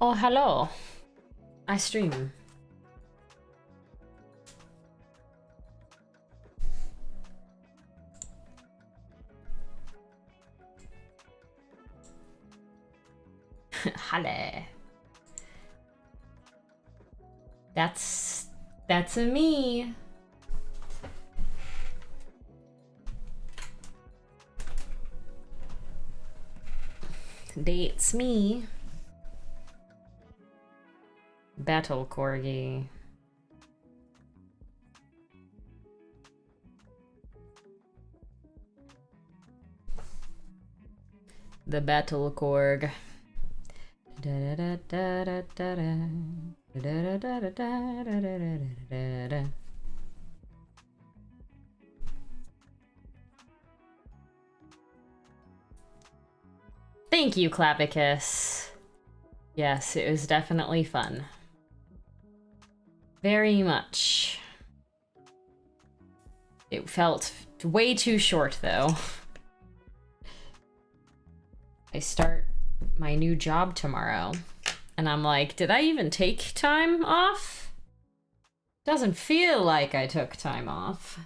Oh, hello. I stream. Halle. That's a me. Dates me. Battle corgi. The battle corg. Thank you, Clapicus. Yes, it was definitely fun. Very much. It felt way too short, though. I start my new job tomorrow, and I'm like, did I even take time off? Doesn't feel like I took time off.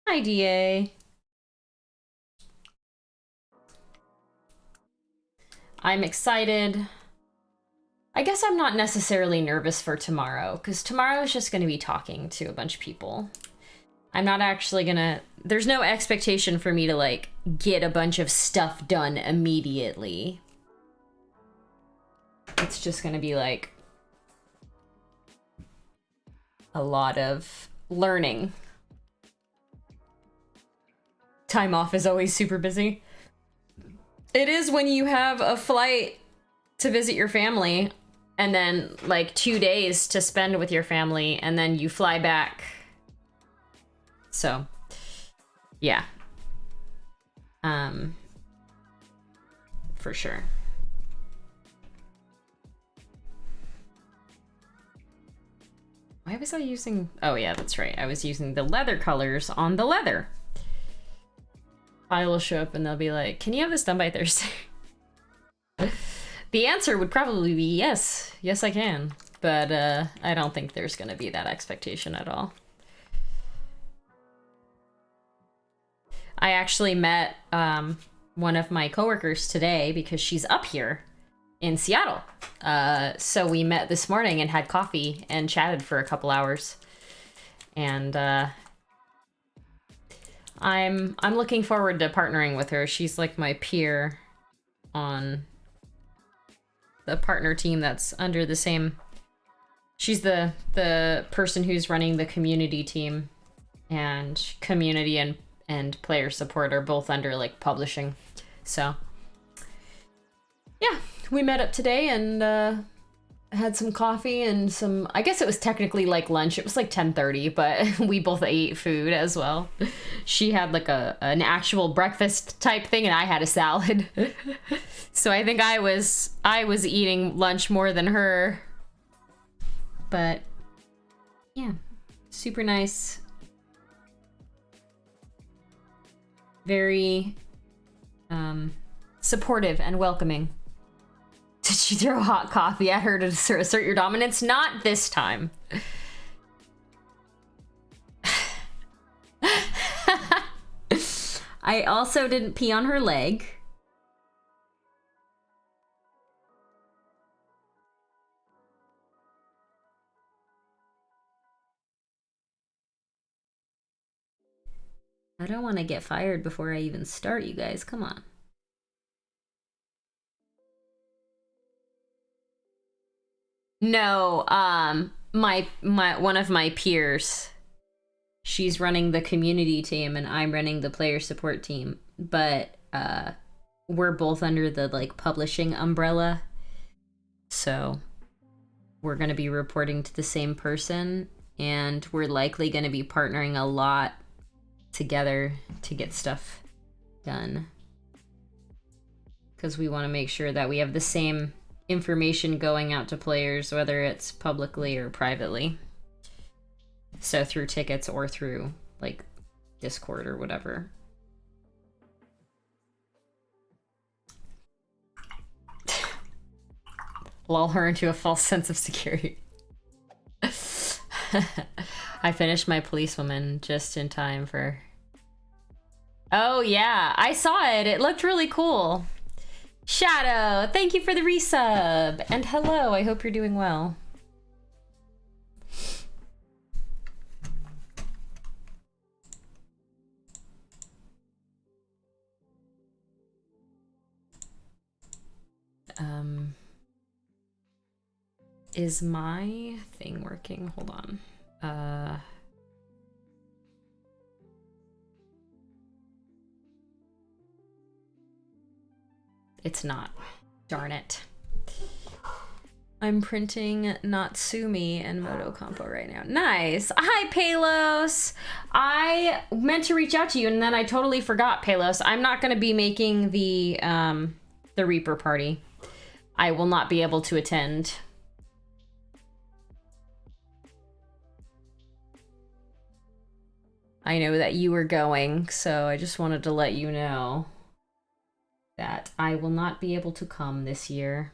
Hi, DA. I'm excited. I guess I'm not necessarily nervous for tomorrow, because tomorrow is just going to be talking to a bunch of people. I'm not actually gonna... There's no expectation for me to, like, get a bunch of stuff done immediately. It's just gonna be, like, a lot of learning. Time off is always super busy. It is when you have a flight to visit your family, and then, like, 2 days to spend with your family, and then you fly back. So, yeah. For sure. Why was I using... Oh, yeah, that's right. I was using the leather colors on the leather. I will show up and they'll be like, can you have this done by Thursday? The answer would probably be yes. Yes, I can. But I don't think there's going to be that expectation at all. I actually met one of my coworkers today because she's up here in Seattle. So we met this morning and had coffee and chatted for a couple hours. And I'm looking forward to partnering with her. She's like my peer on the partner team that's under the same... She's the person who's running the community team, and community and player support are both under, like, publishing. So, yeah, we met up today and had some coffee and some... I guess it was technically, like, lunch. It was, like, 10:30, but we both ate food as well. She had, like, an actual breakfast type thing, and I had a salad. So I think I was eating lunch more than her. But, yeah, super nice. Very supportive and welcoming. Did she throw hot coffee at her to assert your dominance? Not this time. I also didn't pee on her leg. I don't want to get fired before I even start, you guys. Come on. No, my one of my peers, she's running the community team and I'm running the player support team, but we're both under the, like, publishing umbrella. So we're going to be reporting to the same person, and we're likely going to be partnering a lot together to get stuff done, because we want to make sure that we have the same information going out to players, whether it's publicly or privately. So through tickets or through, like, Discord or whatever. lull her into a false sense of security. I finished my policewoman just in time for... Oh yeah, I saw it. It looked really cool. Shadow, thank you for the resub. And hello, I hope you're doing well. Is my thing working? Hold on. It's not. Darn it. I'm printing Natsumi and Moto Compo right now. Nice. Hi, Palos. I meant to reach out to you and then I totally forgot, Palos. I'm not going to be making the Reaper party. I will not be able to attend. I know that you were going, so I just wanted to let you know that I will not be able to come this year,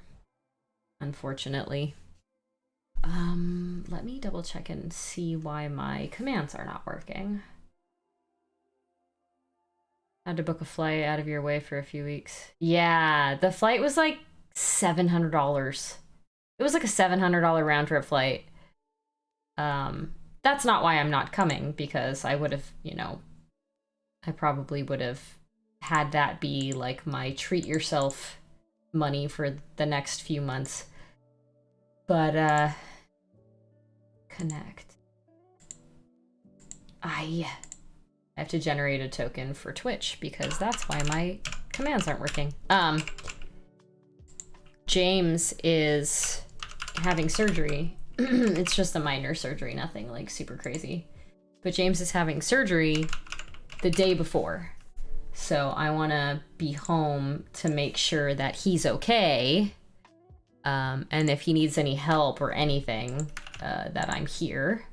unfortunately. Let me double check and see why my commands are not working. Had to book a flight out of your way for a few weeks. Yeah, the flight was like $700. It was like a $700 round trip flight. That's not why I'm not coming, because I would have, you know, I probably would have had that be like my treat yourself money for the next few months. But, connect. I have to generate a token for Twitch because that's why my commands aren't working. James is having surgery. It's just a minor surgery, nothing like super crazy. But James is having surgery the day before. So I want to be home to make sure that he's okay. And if he needs any help or anything, that I'm here.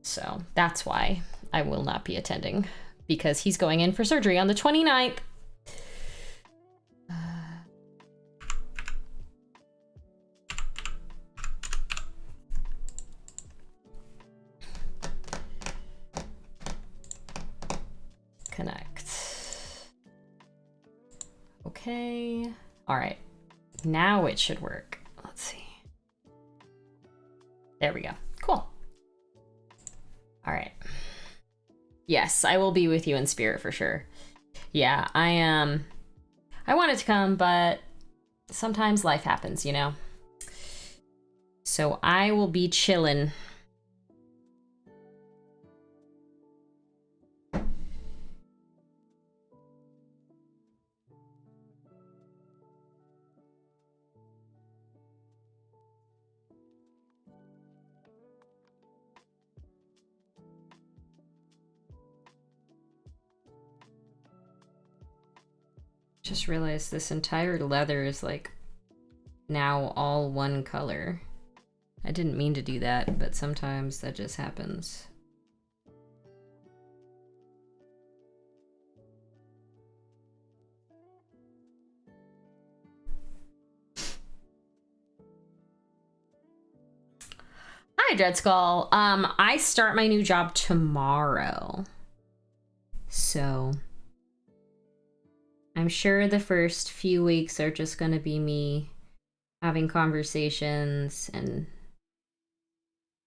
So that's why I will not be attending, because he's going in for surgery on the 29th. Connect. Okay. All right. Now it should work. Let's see. There we go. Cool. All right. Yes, I will be with you in spirit for sure. Yeah, I wanted to come, but sometimes life happens, you know? So I will be chilling. Just realized this entire leather is like now all one color. I didn't mean to do that, but sometimes that just happens. Hi, Dread Skull. I start my new job tomorrow. So I'm sure the first few weeks are just gonna be me having conversations and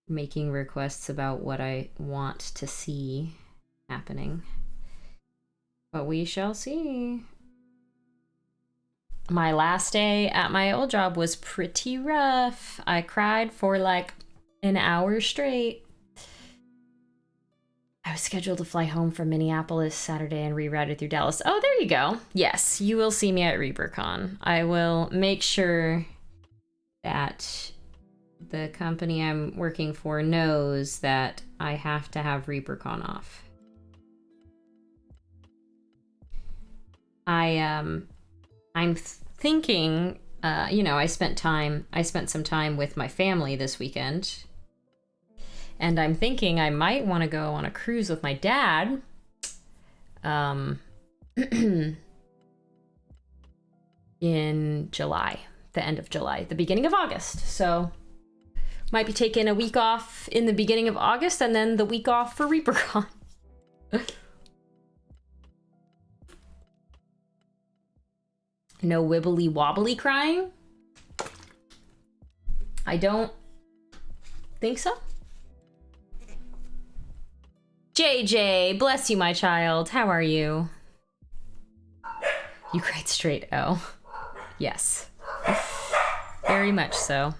making requests about what I want to see happening. But we shall see. My last day at my old job was pretty rough. I cried for like an hour straight. I was scheduled to fly home from Minneapolis Saturday and rerouted through Dallas. Oh, there you go. Yes, you will see me at ReaperCon. I will make sure that the company I'm working for knows that I have to have ReaperCon off. I'm thinking, you know, I spent some time with my family this weekend. And I'm thinking I might want to go on a cruise with my dad. In July. the end of July, the beginning of August. So might be taking a week off in the beginning of August and then the week off for ReaperCon. No wibbly wobbly crying? I don't think so. JJ, bless you, my child. How are you? You cried straight O. Yes. Very much so.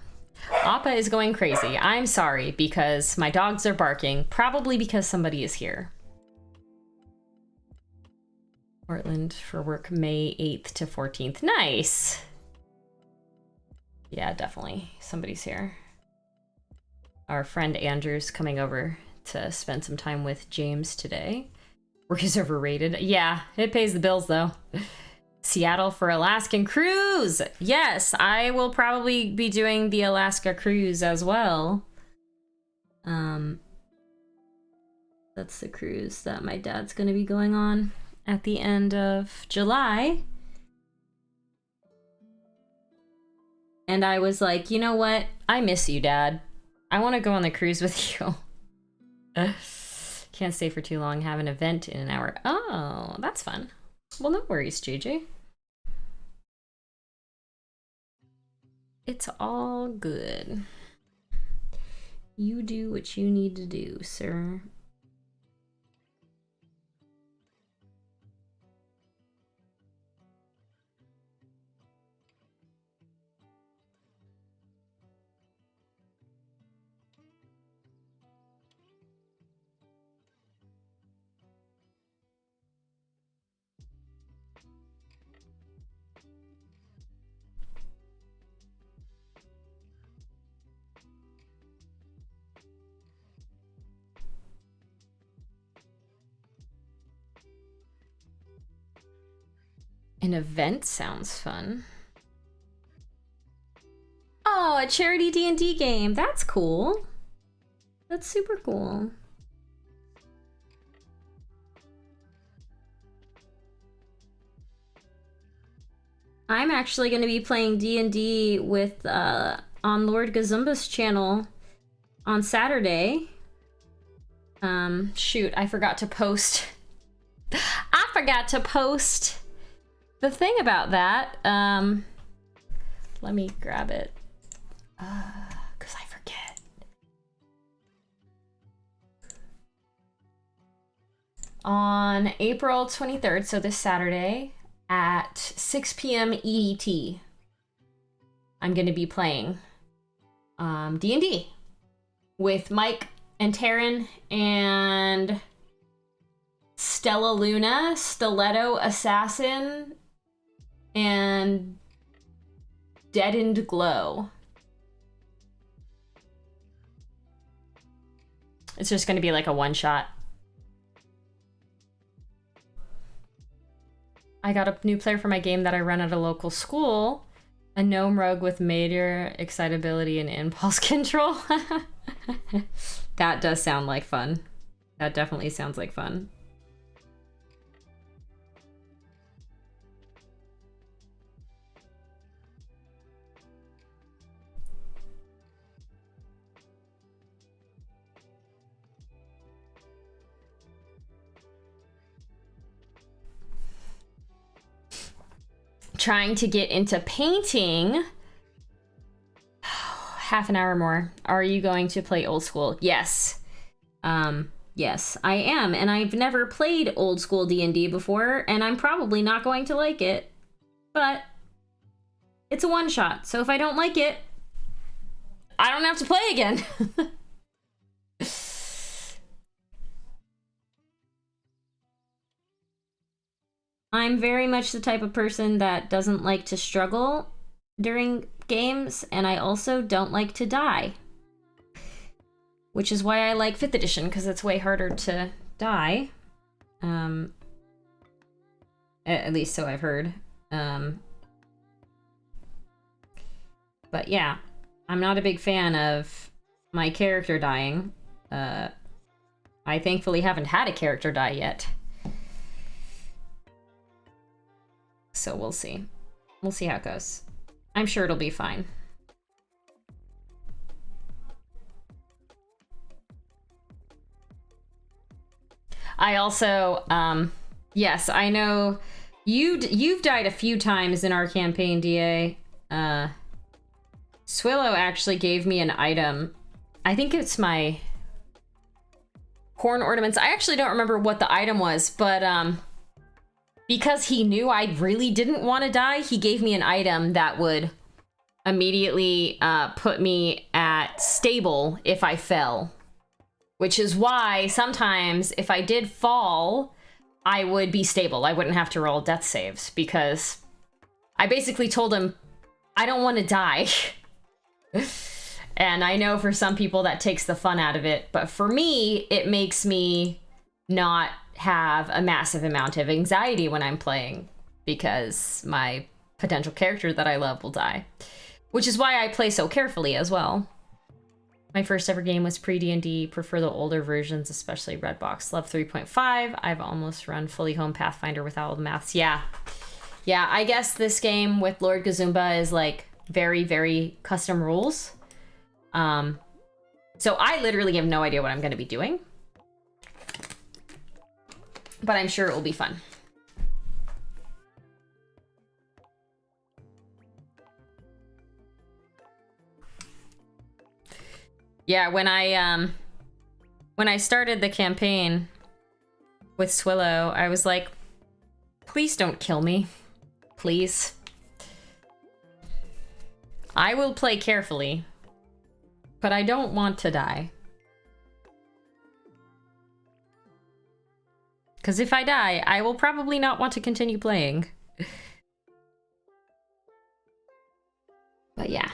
Appa is going crazy. I'm sorry because my dogs are barking, probably because somebody is here. Portland for work May 8th to 14th. Nice. Yeah, definitely. Somebody's here. Our friend Andrew's coming over to spend some time with James today. Work is overrated. Yeah, it pays the bills though. Seattle for Alaskan cruise. Yes, I will probably be doing the Alaska cruise as well. That's the cruise that my dad's going to be going on at the end of July. And I was like, you know what? I miss you, Dad. I want to go on the cruise with you. Can't stay for too long. Have an event in an hour. Oh, that's fun. Well, no worries, JJ. It's all good. You do what you need to do, sir. An event sounds fun. Oh, a charity D&D game. That's cool. That's super cool. I'm actually going to be playing D&D with on Lord Gazumba's channel on Saturday. Shoot, I forgot to post. I forgot to post the thing about that. Let me grab it. Because I forget. On April 23rd, so this Saturday, at 6 p.m. EDT, I'm going to be playing D&D with Mike and Taryn and Stella Luna, Stiletto Assassin, and Deadened Glow. It's just going to be like a one-shot. I got a new player for my game that I run at a local school. A gnome rogue with major excitability and impulse control. That does sound like fun. That definitely sounds like fun. Trying to get into painting. Half an hour more. Are you going to play old school? Yes. Yes, I am. And I've never played old school D&D before, and I'm probably not going to like it. But it's a one shot, so if I don't like it, I don't have to play again. I'm very much the type of person that doesn't like to struggle during games, and I also don't like to die. Which is why I like 5th edition, because it's way harder to die. At least so I've heard. But yeah, I'm not a big fan of my character dying. I thankfully haven't had a character die yet. So we'll see. We'll see how it goes. I'm sure it'll be fine. I also, yes, I know you've died a few times in our campaign, DA. Swillow actually gave me an item. I think it's my horn ornaments. I actually don't remember what the item was, but because he knew I really didn't want to die, he gave me an item that would immediately put me at stable if I fell. Which is why sometimes if I did fall, I would be stable. I wouldn't have to roll death saves because I basically told him, I don't want to die. And I know for some people that takes the fun out of it, but for me, it makes me not have a massive amount of anxiety when I'm playing because my potential character that I love will die. Which is why I play so carefully as well. My first ever game was pre-D&D, prefer the older versions, especially Redbox. Love 3.5. I've almost run fully home Pathfinder without all the maths. Yeah. Yeah, I guess this game with Lord Gazumba is like very, very custom rules. So I literally have no idea what I'm going to be doing. But I'm sure it will be fun. Yeah, when I started the campaign with Swillow, I was like, please don't kill me. Please. I will play carefully, but I don't want to die. Because if I die, I will probably not want to continue playing. But yeah.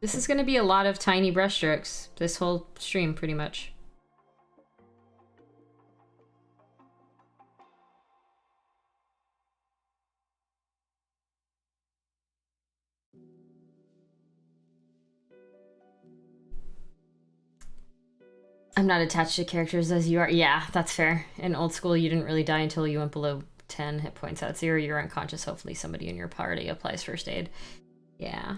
This is going to be a lot of tiny brushstrokes, this whole stream, pretty much. I'm not attached to characters as you are. Yeah, that's fair. In old school, you didn't really die until you went below 10 hit points. At 0, you're unconscious. Hopefully somebody in your party applies first aid. Yeah.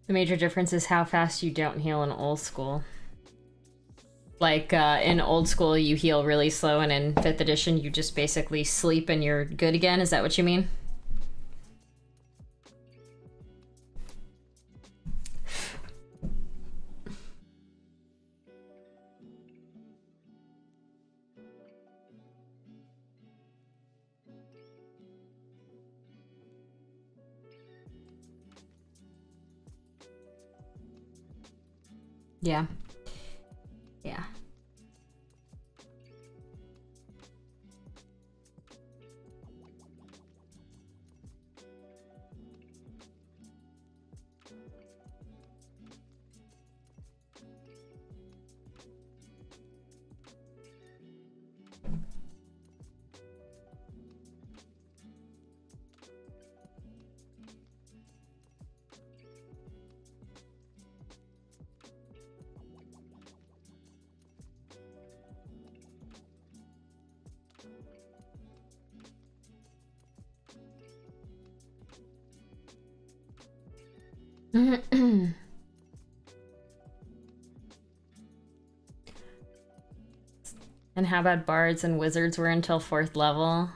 The major difference is how fast you don't heal in old school. Like, in old school, you heal really slow, and in 5th edition, you just basically sleep and you're good again. Is that what you mean? Yeah. Yeah. And how about bards and wizards were until 4th level?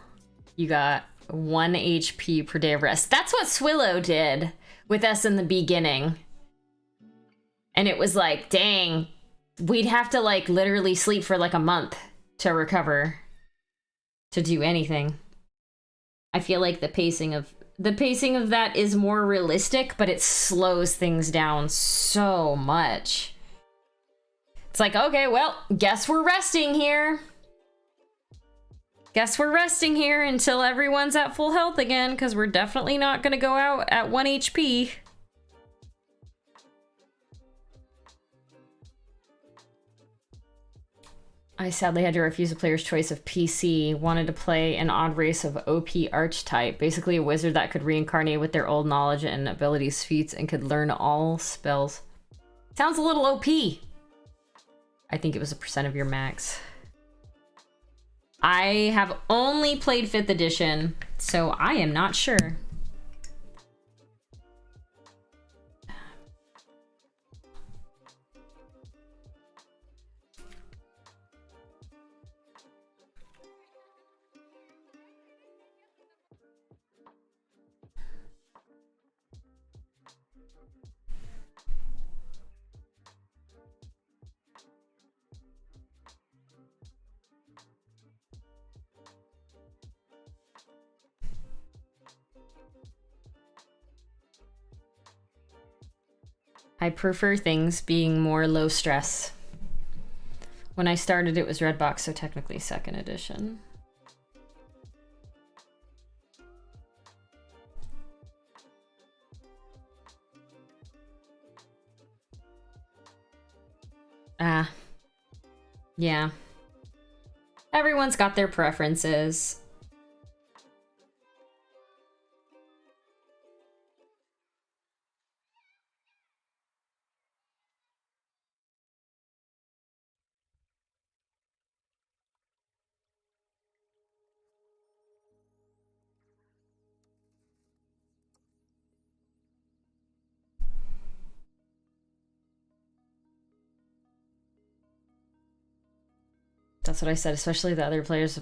You got 1 HP per day of rest. That's what Swillow did with us in the beginning. And it was like, dang, we'd have to like literally sleep for like a month to recover, to do anything. I feel like the pacing of that is more realistic, but it slows things down so much. It's like, okay, well, guess we're resting here. Guess we're resting here until everyone's at full health again, because we're definitely not going to go out at 1 HP. I sadly had to refuse a player's choice of PC. Wanted to play an odd race of OP archetype. Basically a wizard that could reincarnate with their old knowledge and abilities feats and could learn all spells. Sounds a little OP. I think it was a % of your max. I have only played 5th edition, so I am not sure. I prefer things being more low stress. When I started, it was Redbox, so technically 2nd edition. Yeah. Everyone's got their preferences. That's what I said, especially the other players,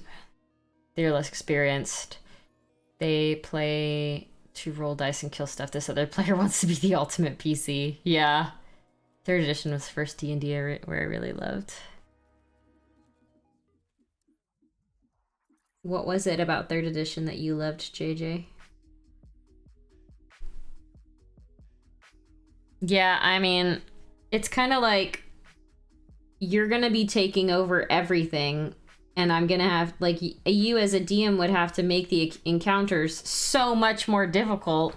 they're less experienced. They play to roll dice and kill stuff. This other player wants to be the ultimate PC. Yeah. 3rd edition was first D&D where I really loved. What was it about 3rd edition that you loved, JJ? Yeah, I mean, it's kind of like you're gonna be taking over everything, and I'm gonna have, like, you as a DM would have to make the encounters so much more difficult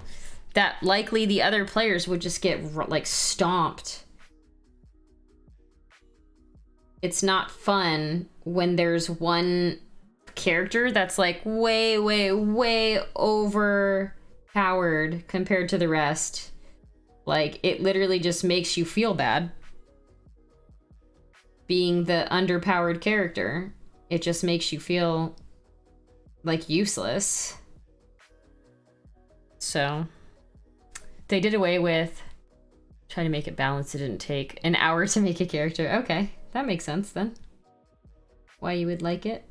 that likely the other players would just get, like, stomped. It's not fun when there's one character that's, like, way, way, way overpowered compared to the rest. Like, it literally just makes you feel bad. Being the underpowered character, it just makes you feel like useless. So they did away with trying to make it balanced. It didn't take an hour to make a character. Okay, that makes sense then. Why you would like it.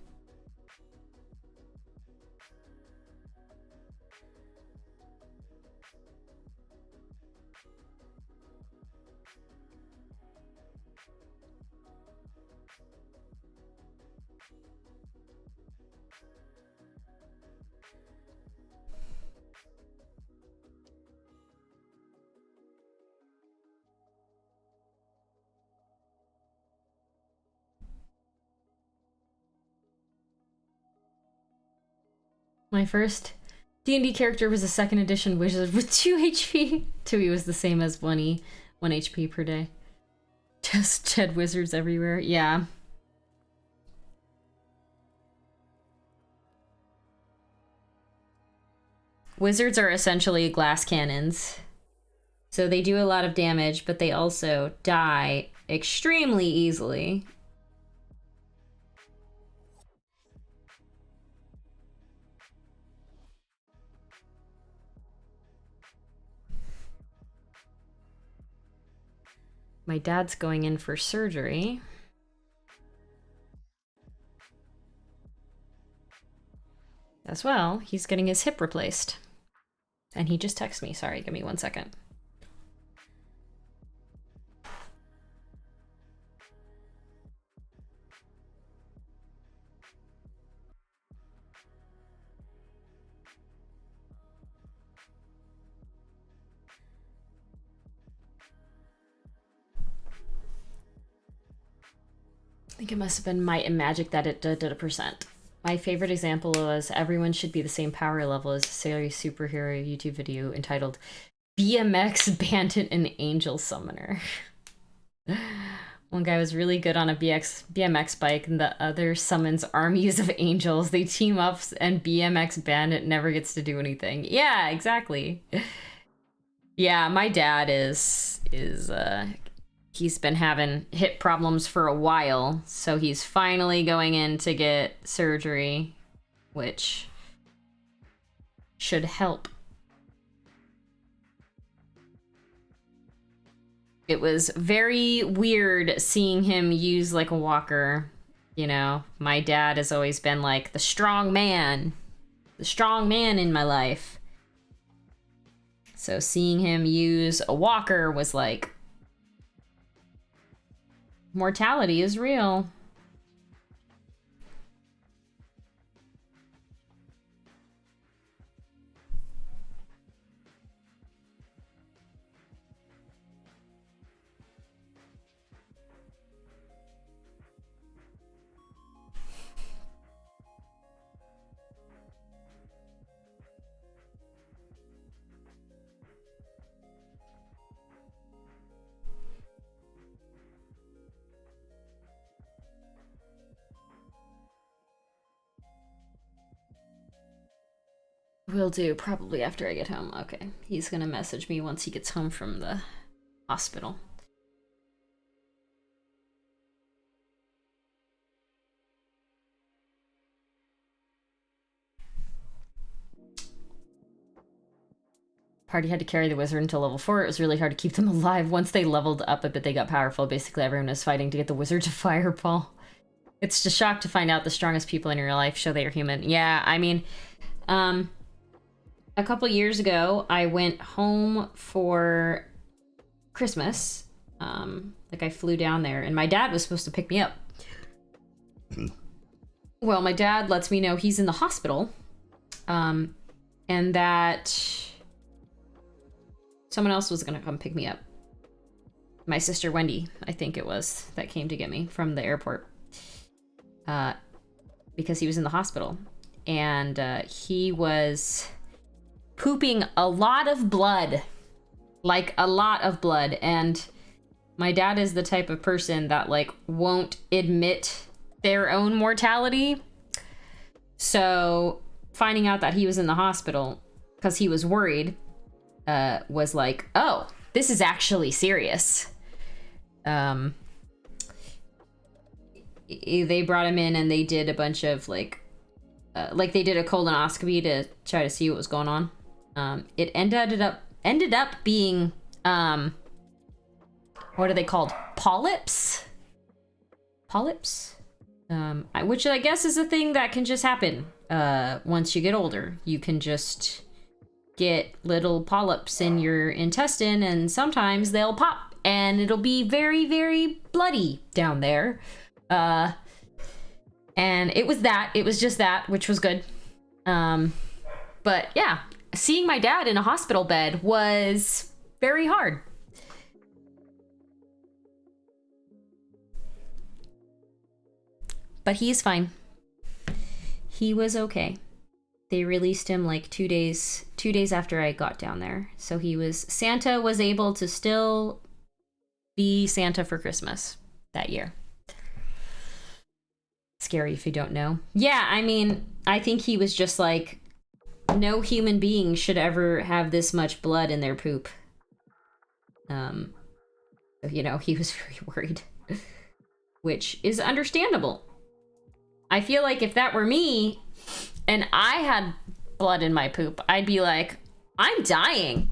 My first D&D character was a 2nd edition wizard with 2 HP. 2E was the same as 1E, 1 HP per day. Just dead wizards everywhere. Yeah. Wizards are essentially glass cannons. So they do a lot of damage, but they also die extremely easily. My dad's going in for surgery. As well, he's getting his hip replaced. And he just texted me. Sorry, give me 1 second. I think it must have been Might and Magic that it did a percent. My favorite example was everyone should be the same power level as a series superhero YouTube video entitled BMX Bandit and Angel Summoner. One guy was really good on a BMX bike and the other summons armies of angels. They team up and BMX Bandit never gets to do anything. Yeah, exactly. Yeah, my dad is he's been having hip problems for a while, so he's finally going in to get surgery, which should help. It was very weird seeing him use like a walker. You know, my dad has always been like the strong man in my life. So seeing him use a walker was like, mortality is real. Will do, probably after I get home. Okay, he's gonna message me once he gets home from the hospital. Party had to carry the wizard until level 4. It was really hard to keep them alive. Once they leveled up a bit, they got powerful. Basically, everyone was fighting to get the wizard to fireball. It's just shock to find out the strongest people in your life show they are human. Yeah, I mean, a couple years ago, I went home for Christmas. Like I flew down there, and my dad was supposed to pick me up. Well, my dad lets me know he's in the hospital, and that someone else was gonna come pick me up. My sister Wendy, I think it was, that came to get me from the airport, because he was in the hospital, and he was pooping a lot of blood, like a lot of blood. And my dad is the type of person that like won't admit their own mortality. So finding out that he was in the hospital because he was worried was like, oh, this is actually serious. They brought him in and they did a bunch of like they did a colonoscopy to try to see what was going on. It ended up being what are they called? Polyps? Which I guess is a thing that can just happen once you get older. You can just get little polyps in your intestine, and sometimes they'll pop and it'll be very, very bloody down there. And it was just that, which was good. But yeah, seeing my dad in a hospital bed was very hard. But he's fine. He was okay. They released him like 2 days after I got down there. So Santa was able to still be Santa for Christmas that year. Scary if you don't know. Yeah, I mean, I think he was just like, no human being should ever have this much blood in their poop. You know, he was very worried, which is understandable. I feel like if that were me and I had blood in my poop, I'd be like, I'm dying.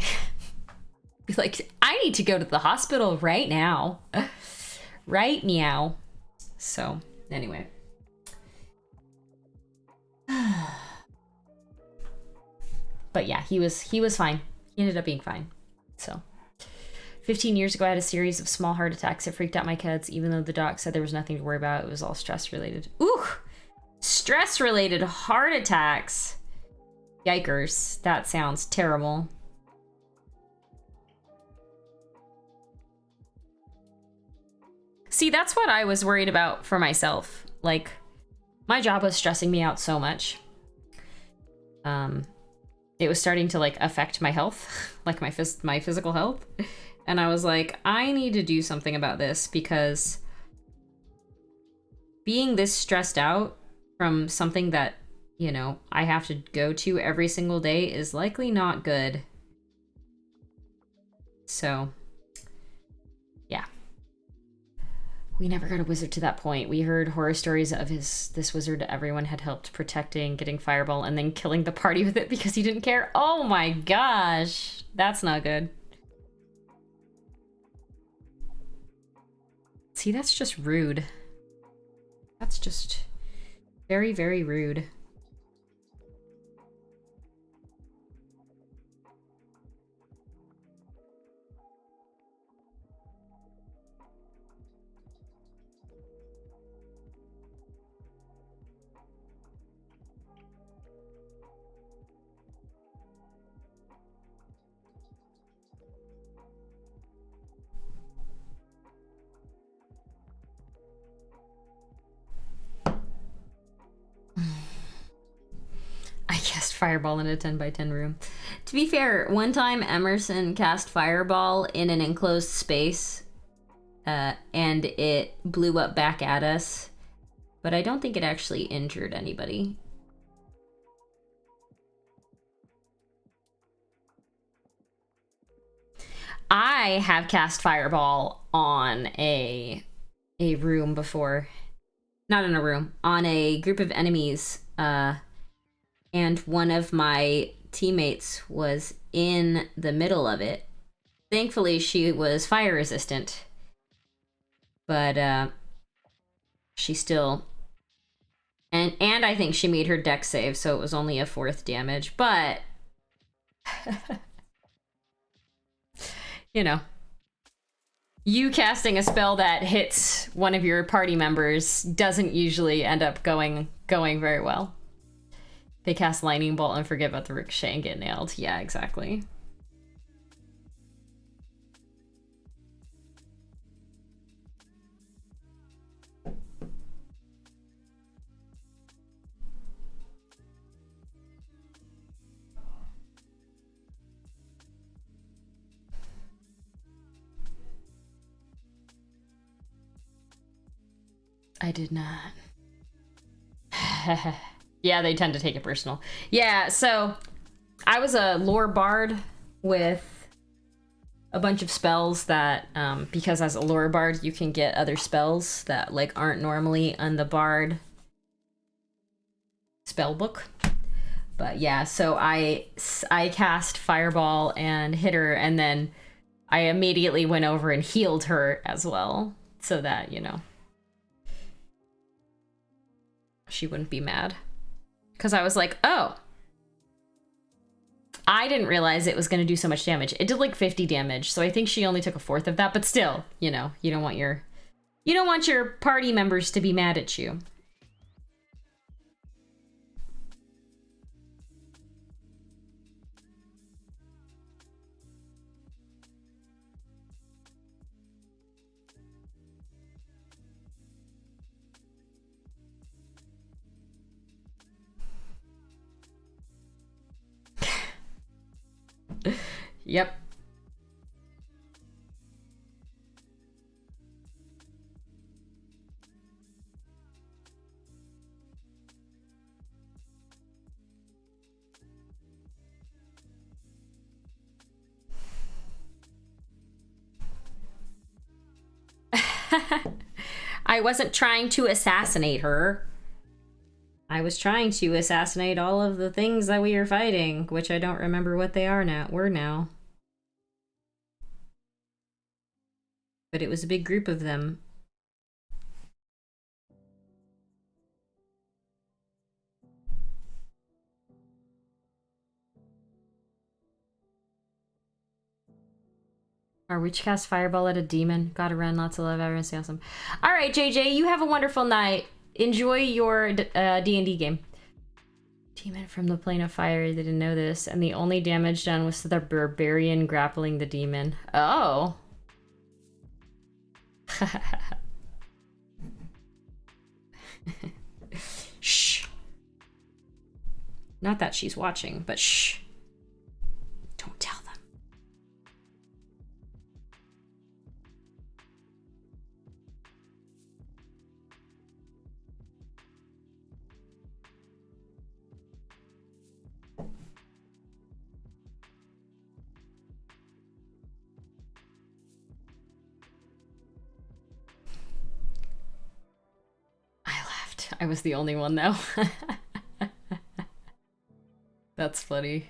Be like, I need to go to the hospital right now. Right meow. So, anyway. But yeah, he was fine. He ended up being fine. So 15 years ago, I had a series of small heart attacks. It freaked out my kids, even though the doc said there was nothing to worry about. It was all stress related. Ooh, stress related heart attacks. Yikers. That sounds terrible. See, that's what I was worried about for myself. Like, my job was stressing me out so much. It was starting to like affect my health, like my physical health. And I was like, I need to do something about this, because being this stressed out from something that, you know, I have to go to every single day is likely not good. So, yeah. We never got a wizard to that point. We heard horror stories of this wizard everyone had helped protecting, getting fireball, and then killing the party with it because he didn't care. Oh my gosh. That's not good. See, that's just rude. That's just very, very rude. I cast Fireball in a 10 by 10 room. To be fair, one time Emerson cast Fireball in an enclosed space, and it blew up back at us, but I don't think it actually injured anybody. I have cast Fireball on a room before. Not in a room, on a group of enemies, and one of my teammates was in the middle of it. Thankfully, she was fire resistant, but she still, and I think she made her dex save, so it was only a 4th damage, but you know, you casting a spell that hits one of your party members doesn't usually end up going very well. They cast Lightning Bolt and forget about the ricochet and get nailed. Yeah, exactly. I did not. Yeah, they tend to take it personal. Yeah, so I was a lore bard with a bunch of spells that, because as a lore bard, you can get other spells that like aren't normally on the bard spell book. But yeah, so I cast Fireball and hit her, and then I immediately went over and healed her as well, so that, you know, she wouldn't be mad. Because I was like, oh, I didn't realize it was going to do so much damage. It did like 50 damage, so I think she only took a 1/4 of that. But still, you know, you don't want your party members to be mad at you. Yep. I wasn't trying to assassinate her. I was trying to assassinate all of the things that we were fighting, which I don't remember what they were now. but it was a big group of them. Our witch cast fireball at a demon. Gotta run, lots of love, everyone's awesome. All right, JJ, you have a wonderful night. Enjoy your D&D game. Demon from the plane of fire, they didn't know this, and the only damage done was the barbarian grappling the demon. Oh. Shh. Not that she's watching, but shh. Don't tell them. I was the only one though. That's funny.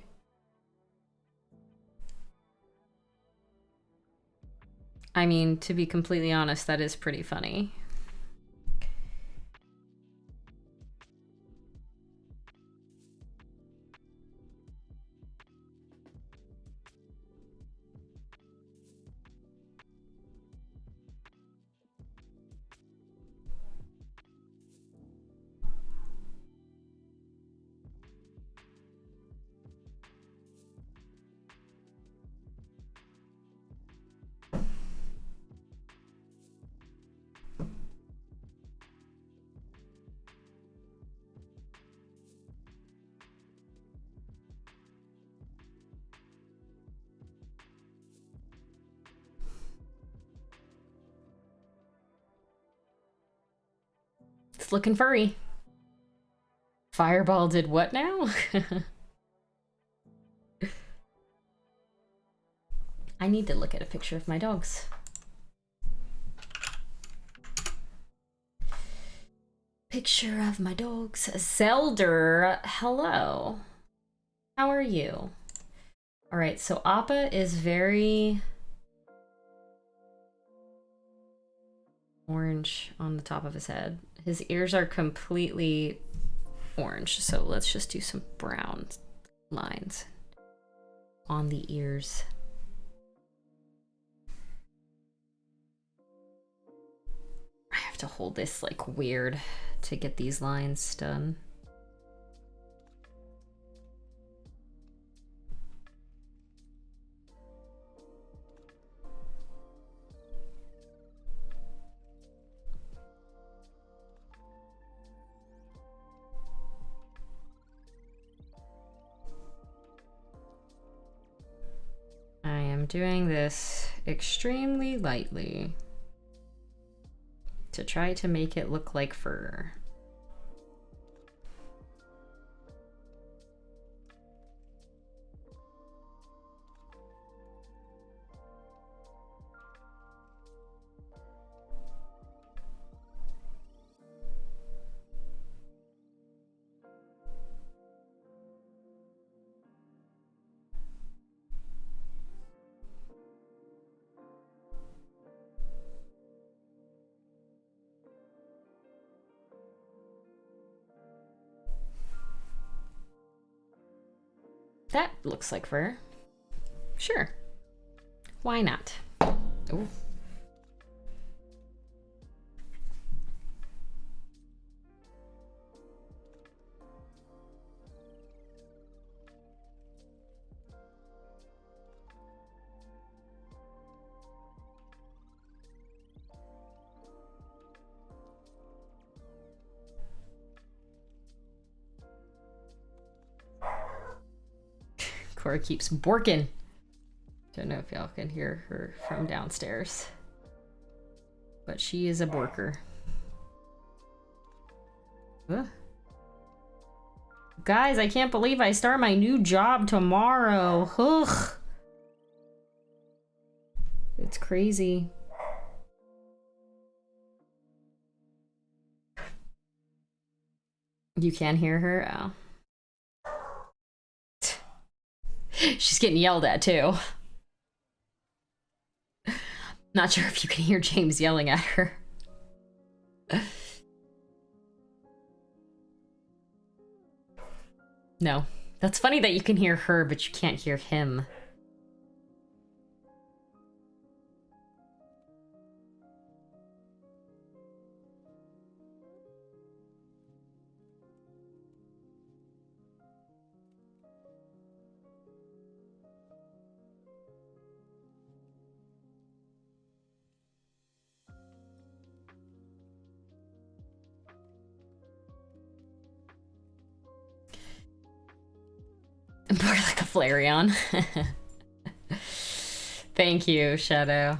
I mean, to be completely honest, that is pretty funny. It's looking furry. Fireball did what now? I need to look at a picture of my dogs. Picture of my dogs. Zelder, hello. How are you? All right, so Appa is very orange on the top of his head. His ears are completely orange, so let's just do some brown lines on the ears. I have to hold this like weird to get these lines done. I am doing this extremely lightly to try to make it look like fur. That looks like fur. Sure. Why not? Ooh. Cora keeps borking. Don't know if y'all can hear her from downstairs, but she is a borker. Ugh. Guys, I can't believe I start my new job tomorrow. Ugh. It's crazy. You can hear her? Oh. She's getting yelled at too. Not sure if you can hear James yelling at her. No. That's funny that you can hear her, but you can't hear him. More like a Flareon. Thank you, Shadow.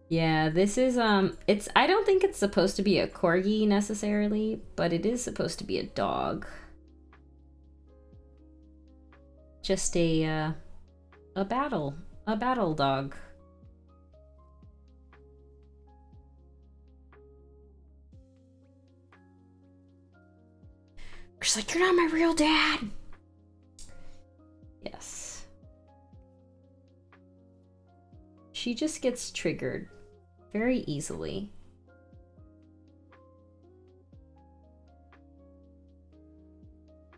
Yeah, this is, I don't think it's supposed to be a corgi necessarily, but it is supposed to be a dog. Just a battle dog. She's like, you're not my real dad. Yes. She just gets triggered very easily.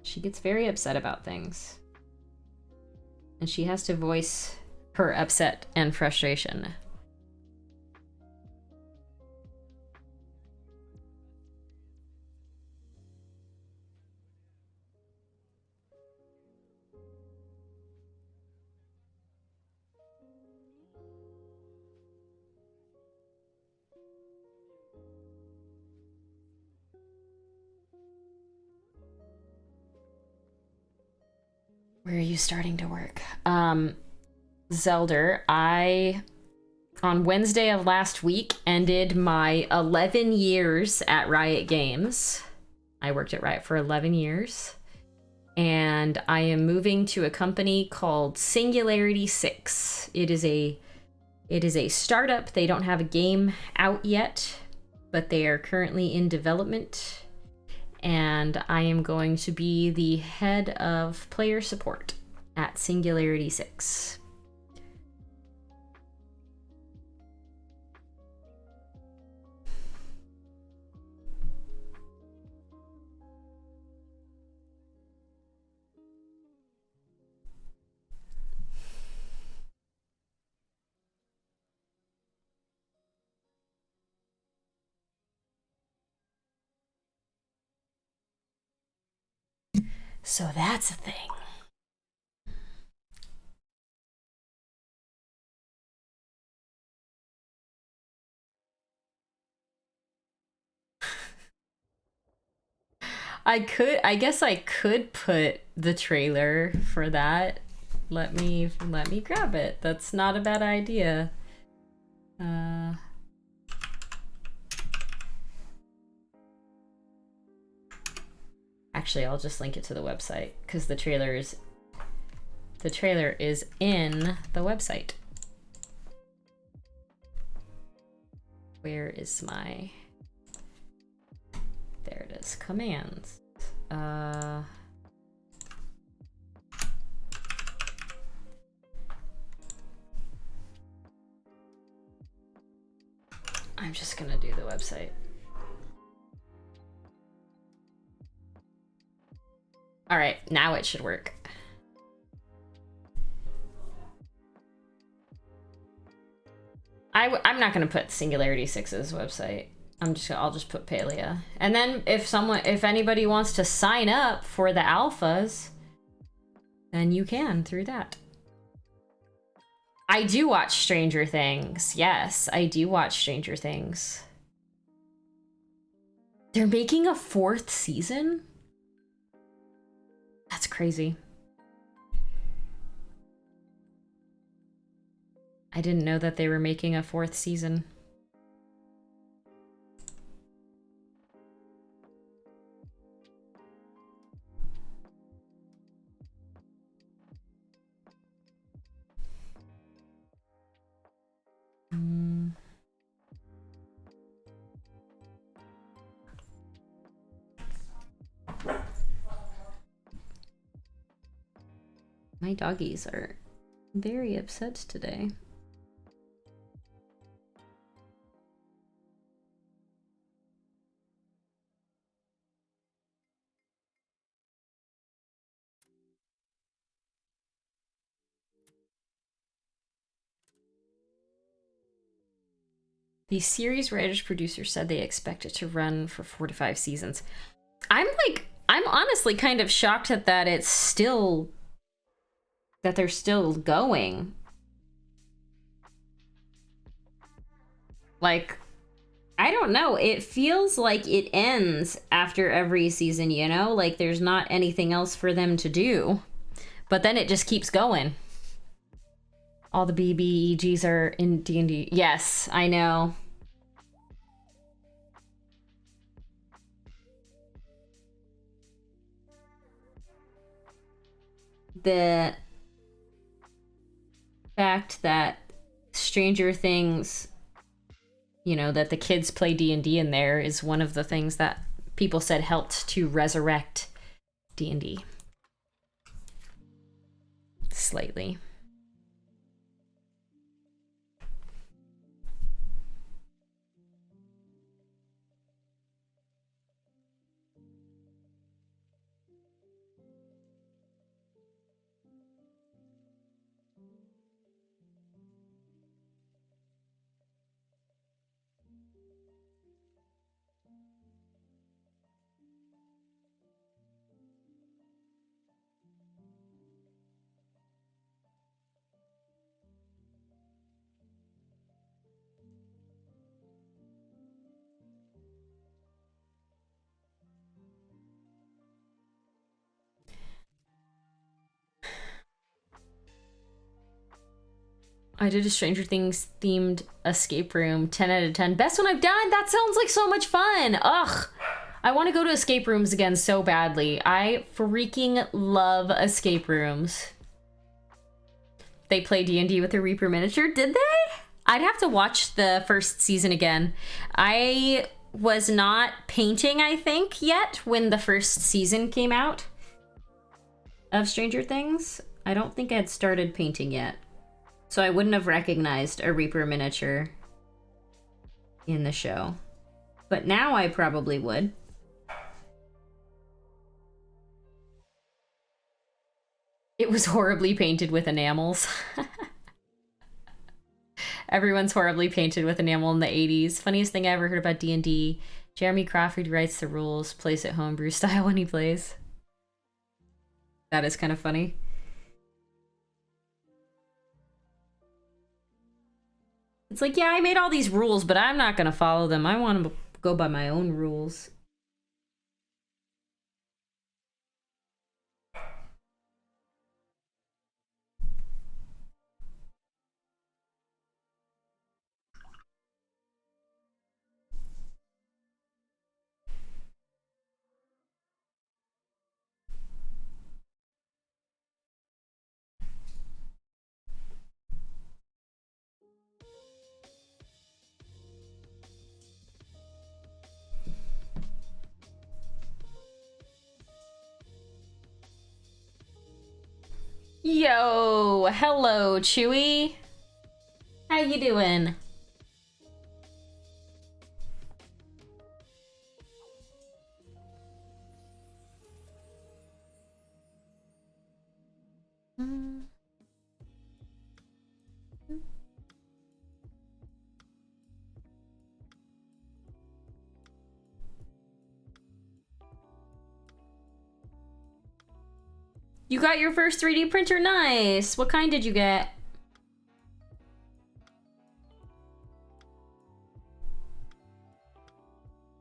She gets very upset about things. And she has to voice her upset and frustration. Where are you starting to work? Zelda, on Wednesday of last week, ended my 11 years at Riot Games. I worked at Riot for 11 years. And I am moving to a company called Singularity 6. It is a startup. They don't have a game out yet, but they are currently in development. And I am going to be the head of player support at Singularity 6. So that's a thing. I guess I could put the trailer for that. Let me grab it. That's not a bad idea. Actually, I'll just link it to the website because the trailer is in the website. Where is my... There it is. Commands. I'm just gonna do the website. All right, now it should work. I'm not gonna put Singularity 6's website. I'll just put Palia. And then if anybody wants to sign up for the alphas, then you can through that. I do watch Stranger Things. Yes, I do watch Stranger Things. They're making a 4th season? That's crazy. I didn't know that they were making a 4th season. My doggies are very upset today. The series writers producers said they expect it to run for 4 to 5 seasons. I'm honestly kind of shocked at that it's still, that they're still going. Like, I don't know. It feels like it ends after every season, you know? Like there's not anything else for them to do. But then it just keeps going. All the BBEGs are in D&D. Yes, I know. The fact that Stranger Things, you know, that the kids play D&D in there is one of the things that people said helped to resurrect D&D. Slightly. I did a Stranger Things themed escape room, 10 out of 10. Best one I've done. That sounds like so much fun. Ugh. I want to go to escape rooms again so badly. I freaking love escape rooms. They play D&D with a Reaper miniature, did they? I'd have to watch the first season again. I was not painting, I think, yet when the first season came out of Stranger Things. I don't think I had started painting yet. So I wouldn't have recognized a Reaper miniature in the show. But now I probably would. It was horribly painted with enamels. Everyone's horribly painted with enamel in the 80s. Funniest thing I ever heard about D&D. Jeremy Crawford writes the rules, plays it homebrew style when he plays. That is kind of funny. It's like, yeah, I made all these rules, but I'm not gonna follow them. I want to go by my own rules. Yo, hello, Chewy. How you doing? You got your first 3D printer, nice. What kind did you get?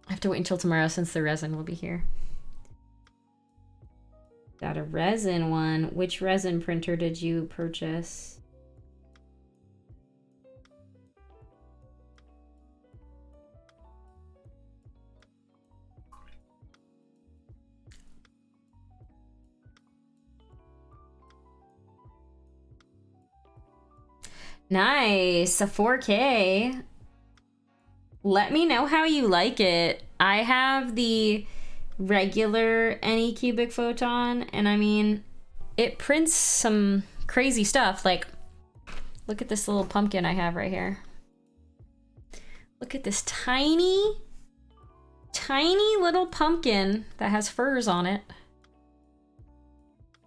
I have to wait until tomorrow since the resin will be here. Got a resin one. Which resin printer did you purchase? Nice, a 4K. Let me know how you like it. I have the regular Anycubic Photon, and I mean, it prints some crazy stuff. Like, look at this little pumpkin I have right here. Look at this tiny, tiny little pumpkin that has furs on it.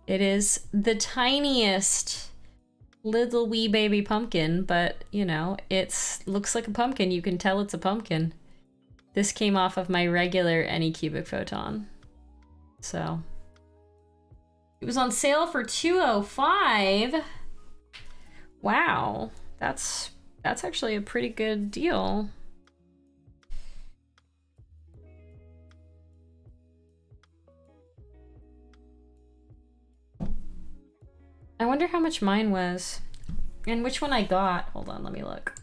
It is the tiniest little wee baby pumpkin, but you know, it's looks like a pumpkin. You can tell it's a pumpkin. This came off of my regular Anycubic Photon. So it was on sale for $205. Wow, that's actually a pretty good deal. I wonder how much mine was and which one I got. Hold on, let me look.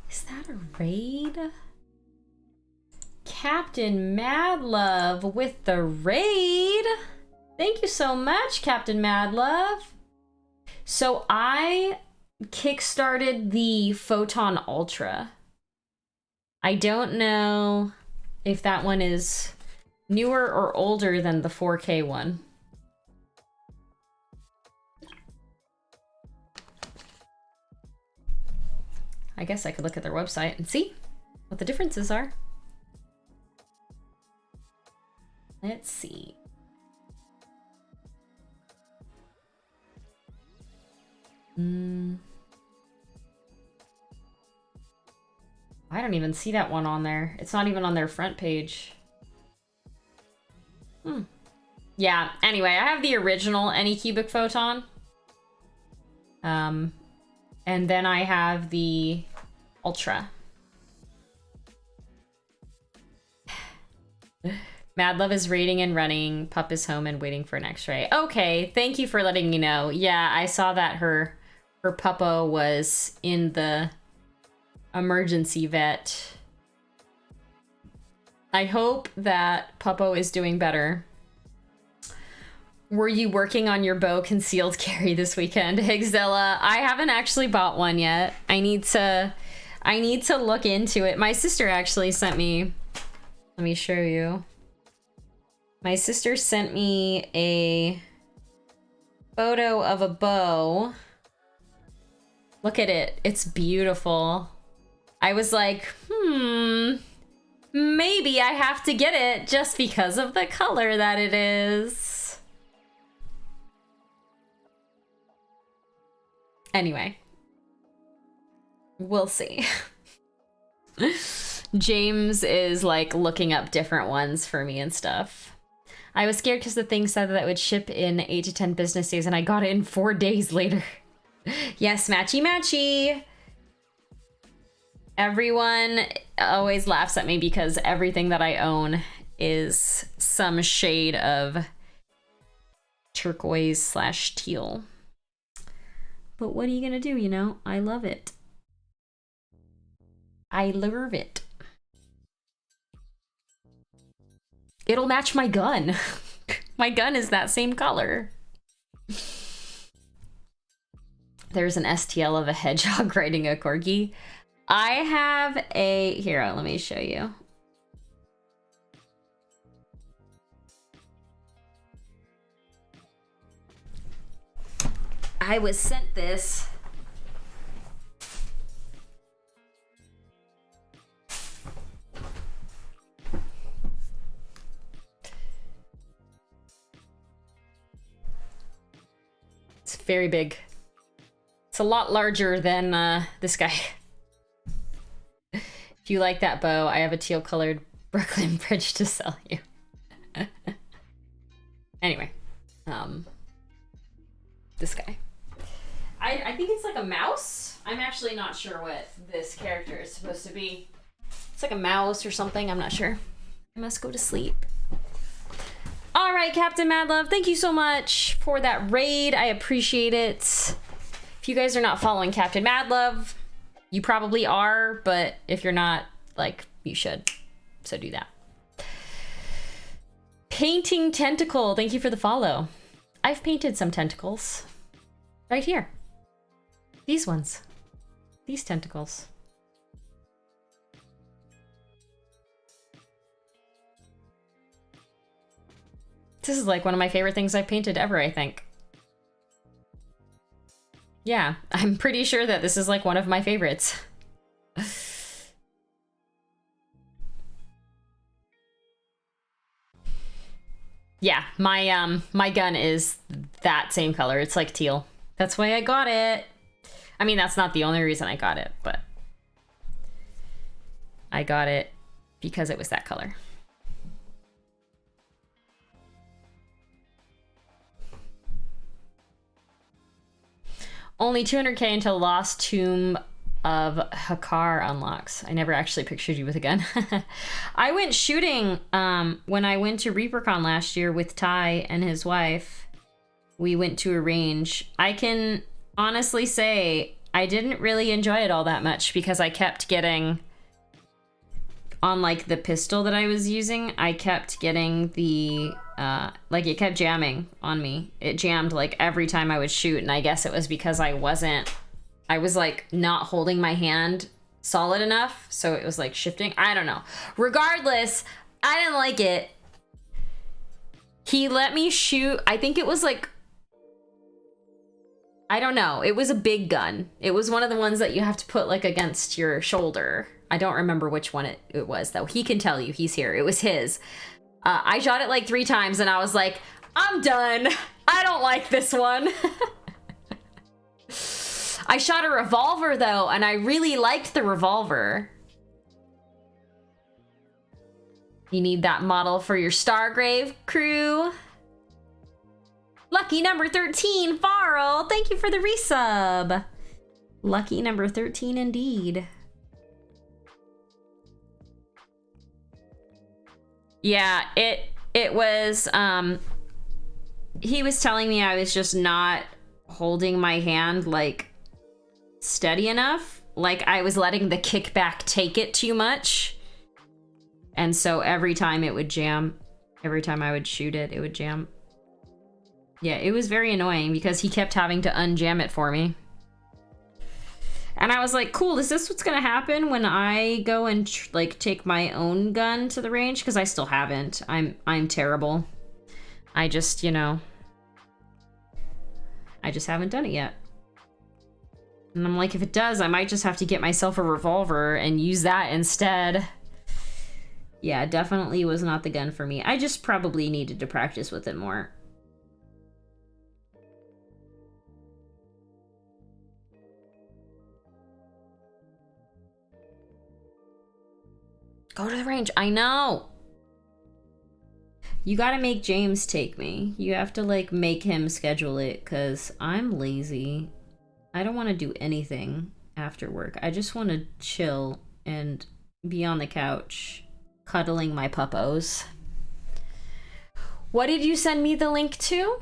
Is that a raid? Captain Madlove with the raid. Thank you so much, Captain Madlove. So I kickstarted the Photon Ultra. I don't know if that one is newer or older than the 4K one. I guess I could look at their website and see what the differences are. Let's see. I don't even see that one on there. It's not even on their front page. Yeah, anyway, I have the original Anycubic Photon. And then I have the Ultra. Madlove is raiding and running. Pup is home and waiting for an x-ray. Okay, thank you for letting me know. Yeah, I saw that her puppo was in the emergency vet. I hope that puppo is doing better. Were you working on your bow concealed carry this weekend, Higzilla? I haven't actually bought one yet. I need to look into it. My sister actually sent me, let me show you. My sister sent me a photo of a bow. Look at it. It's beautiful. I was like, maybe I have to get it just because of the color that it is. Anyway, we'll see. James is like looking up different ones for me and stuff. I was scared because the thing said that it would ship in 8 to 10 business days and I got it in 4 days later. Yes, matchy matchy. Everyone always laughs at me because everything that I own is some shade of turquoise/teal. But what are you gonna do, you know? I love it. I love it. It'll match my gun. My gun is that same color. There's an STL of a hedgehog riding a corgi. I have a... Here, let me show you. I was sent this. It's very big. It's a lot larger than this guy. If you like that bow, I have a teal colored Brooklyn bridge to sell you. Anyway, this guy. I think it's like a mouse. I'm actually not sure what this character is supposed to be. It's like a mouse or something, I'm not sure. I must go to sleep. All right, Captain Madlove, thank you so much for that raid. I appreciate it. If you guys are not following Captain Madlove, you probably are, but if you're not, like, you should. So do that. Painting Tentacle, thank you for the follow. I've painted some tentacles. Right here. These ones. These tentacles. This is like one of my favorite things I've painted ever, I think. Yeah, I'm pretty sure that this is like one of my favorites. Yeah, my gun is that same color. It's like teal. That's why I got it. I mean, that's not the only reason I got it, but I got it because it was that color. Only 200k until Lost Tomb of Hakar unlocks. I never actually pictured you with a gun. I went shooting when I went to ReaperCon last year with Ty and his wife. We went to a range. I can honestly say I didn't really enjoy it all that much because I kept getting, on like the pistol that I was using, I kept getting the like it kept jamming on me. It jammed like every time I would shoot, and I guess it was because I was like not holding my hand solid enough, so it was like shifting. I don't know. Regardless, I didn't like it. He let me shoot, I think it was like, I don't know. It was a big gun. It was one of the ones that you have to put like against your shoulder. I don't remember which one it was though. He can tell you, he's here. It was his. I shot it like 3 times and I was like, I'm done. I don't like this one. I shot a revolver though, and I really liked the revolver. You need that model for your Stargrave crew. Lucky number 13, Farrell. Thank you for the resub. Lucky number 13 indeed. Yeah, it was, he was telling me I was just not holding my hand like steady enough. Like I was letting the kickback take it too much. And so every time it would jam, every time I would shoot it, it would jam. Yeah, it was very annoying because he kept having to unjam it for me. And I was like, cool, is this what's gonna happen when I go and like take my own gun to the range? Because I still haven't. I'm terrible. I just, you know, I just haven't done it yet. And I'm like, if it does, I might just have to get myself a revolver and use that instead. Yeah, definitely was not the gun for me. I just probably needed to practice with it more. Go to the range. I know. You gotta make James take me. You have to like make him schedule it because I'm lazy. I don't want to do anything after work. I just want to chill and be on the couch cuddling my puppos. What did you send me the link to?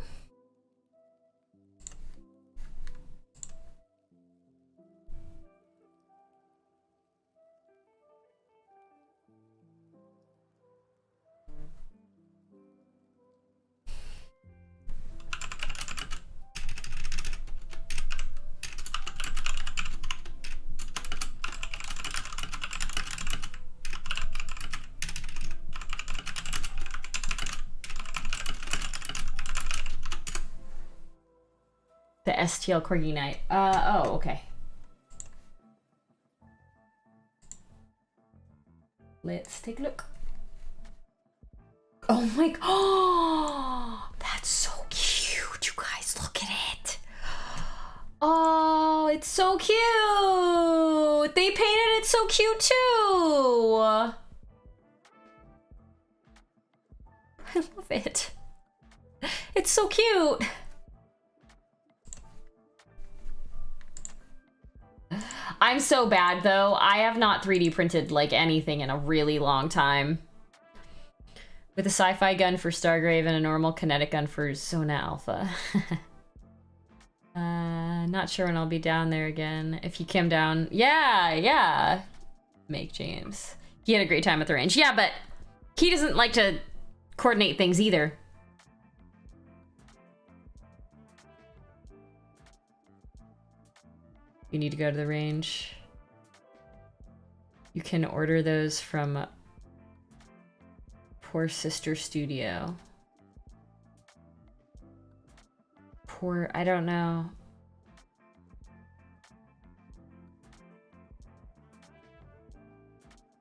The STL Corgi Night. Oh, okay. Let's take a look. Oh my god. Oh, that's so cute. You guys, look at it. Oh, it's so cute. They painted it so cute too. I love it. It's so cute. I'm so bad though. I have not 3D printed like anything in a really long time. With a sci-fi gun for Stargrave and a normal kinetic gun for Zona Alpha. Not sure when I'll be down there again. If you came down, yeah. Make James. He had a great time at the range. Yeah, but he doesn't like to coordinate things either. You need to go to the range. You can order those from Poor Sister Studio. I don't know.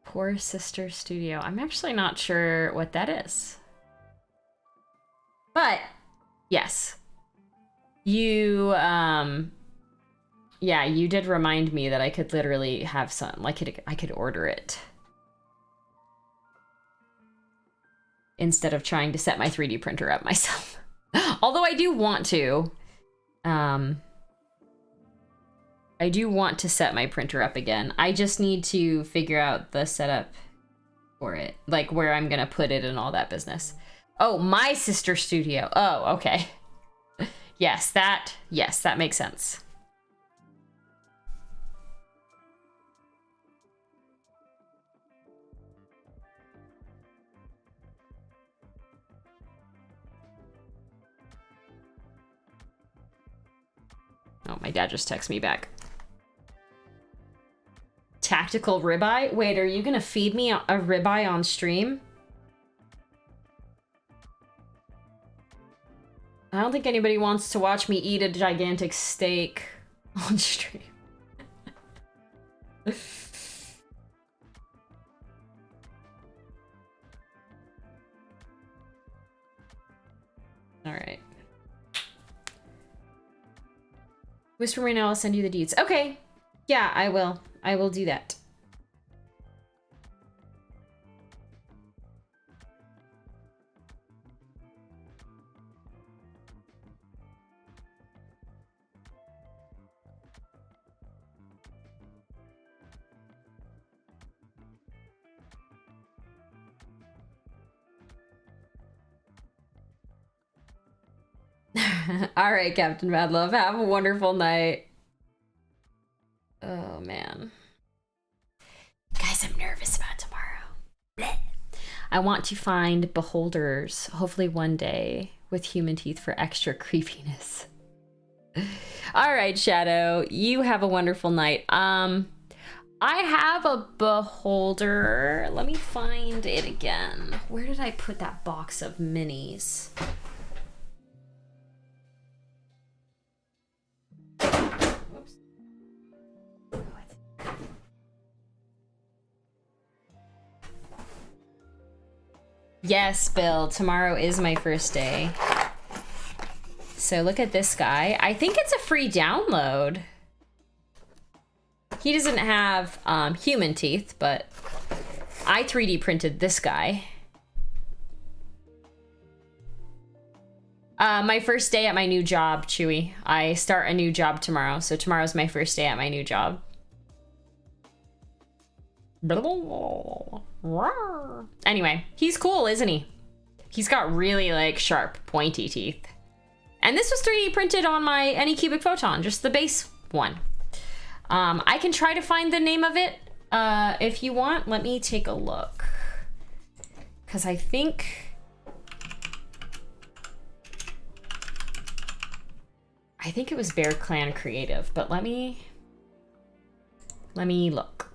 Poor Sister Studio. I'm actually not sure what that is. Yes. You, yeah, you did remind me that I could literally have some, I could order it. Instead of trying to set my 3D printer up myself. Although I do want to. I do want to set my printer up again. I just need to figure out the setup for it. Like where I'm gonna put it and all that business. Oh, my sister studio. Oh, okay. Yes, that makes sense. Oh, my dad just texted me back. Tactical ribeye? Wait, are you gonna feed me a ribeye on stream? I don't think anybody wants to watch me eat a gigantic steak on stream. All right. Whisper me now, I'll send you the deeds. Okay. Yeah, I will. I will do that. All right, Captain Madlove, have a wonderful night. Oh, man. Guys, I'm nervous about tomorrow. Blech. I want to find beholders, hopefully one day, with human teeth for extra creepiness. All right, Shadow, you have a wonderful night. I have a beholder. Let me find it again. Where did I put that box of minis? Yes, Bill, tomorrow is my first day. So look at this guy. I think it's a free download. He doesn't have human teeth, but I 3D printed this guy. My first day at my new job, Chewy. I start a new job tomorrow, so tomorrow's my first day at my new job. Anyway, he's cool, isn't he? He's got really like sharp, pointy teeth. And this was 3D printed on my Anycubic Photon, just the base one. I can try to find the name of it if you want. Let me take a look. Because I think it was Bear Clan Creative, but let me look.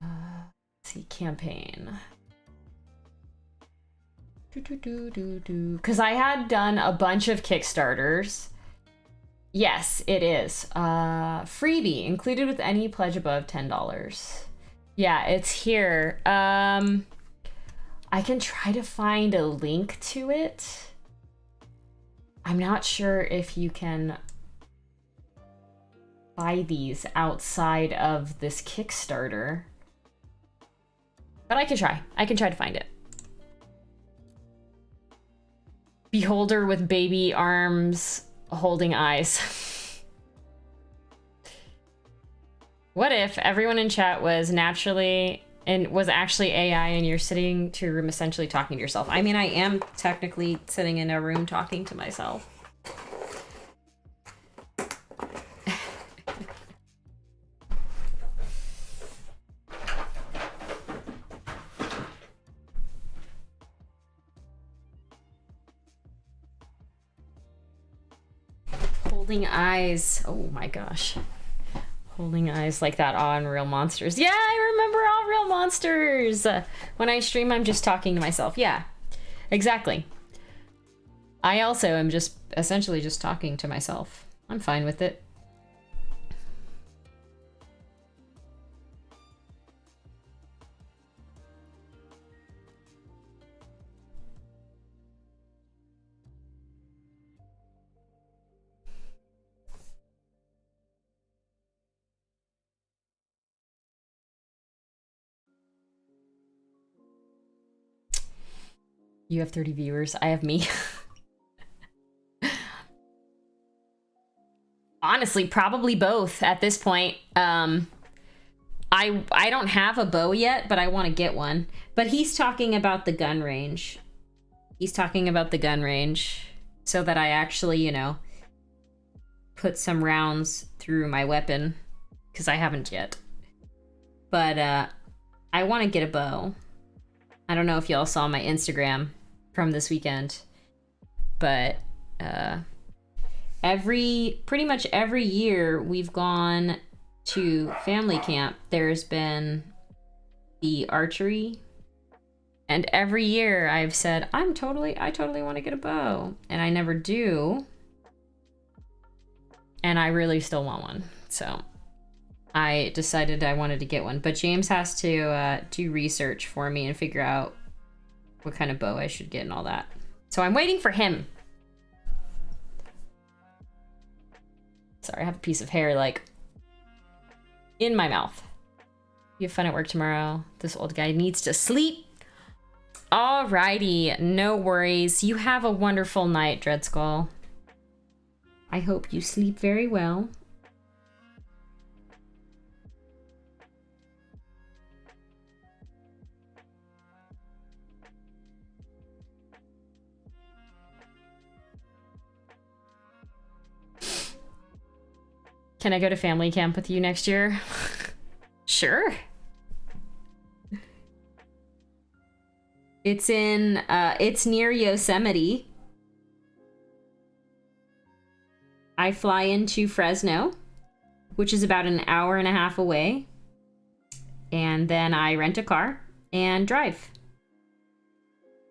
Let's see, campaign. Because I had done a bunch of Kickstarters. Yes, it is. Freebie included with any pledge above $10. Yeah, it's here. I can try to find a link to it. I'm not sure if you can buy these outside of this Kickstarter. But I can try. I can try to find it. Beholder with baby arms holding eyes. What if everyone in chat was naturally and was actually AI and you're sitting to your room essentially talking to yourself? I mean, I am technically sitting in a room talking to myself. Holding eyes. Oh my gosh. Holding eyes like that on Real Monsters. Yeah, I remember All Real Monsters. When I stream, I'm just talking to myself. Yeah, exactly. I also am just essentially just talking to myself. I'm fine with it. You have 30 viewers. I have me. Honestly, probably both at this point. I don't have a bow yet, but I want to get one. But he's talking about the gun range. He's talking about the gun range so that I actually, you know, put some rounds through my weapon, because I haven't yet. But I want to get a bow. I don't know if y'all saw my Instagram from this weekend, but pretty much every year we've gone to family camp, there's been the archery, and every year I've said I totally want to get a bow, and I never do, and I really still want one. So I decided I wanted to get one, but James has to do research for me and figure out what kind of bow I should get and all that. So I'm waiting for him. Sorry, I have a piece of hair like in my mouth. You have fun at work tomorrow. This old guy needs to sleep. Alrighty, no worries. You have a wonderful night, Dreadskull. I hope you sleep very well. Can I go to family camp with you next year? Sure. It's near Yosemite. I fly into Fresno, which is about an hour and a half away. And then I rent a car and drive.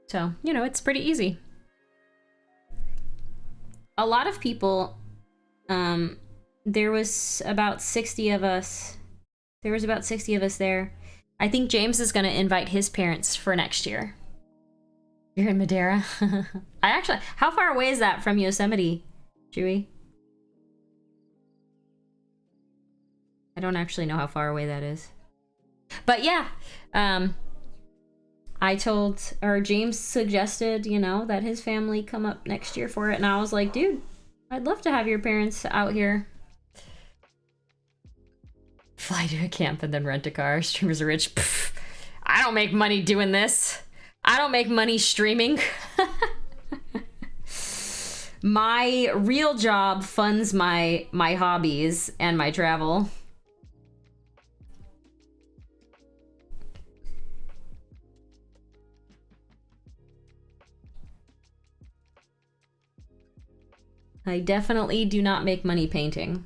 So, you know, it's pretty easy. A lot of people, there was about 60 of us. There was about 60 of us there. I think James is going to invite his parents for next year. You're in Madera? How far away is that from Yosemite, Chewy? I don't actually know how far away that is. But yeah, James suggested, you know, that his family come up next year for it. And I was like, dude, I'd love to have your parents out here. Fly to a camp and then rent a car. Streamers are rich. Pfft, I don't make money doing this. I don't make money streaming. My real job funds my hobbies and my travel. I definitely do not make money painting.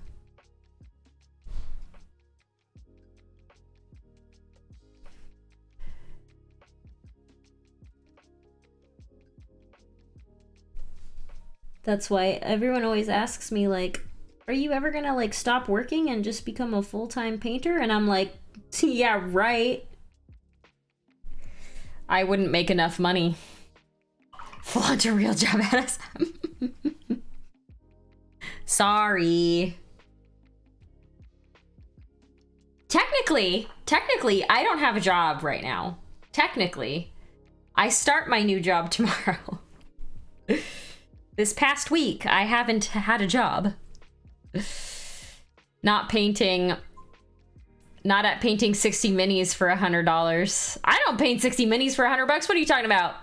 That's why everyone always asks me, like, are you ever gonna, like, stop working and just become a full-time painter? And I'm like, yeah, right. I wouldn't make enough money. Flaunt a real job at us. Sorry. Technically, I don't have a job right now. Technically. I start my new job tomorrow. This past week, I haven't had a job. Not at painting 60 minis for $100. I don't paint 60 minis for $100. What are you talking about?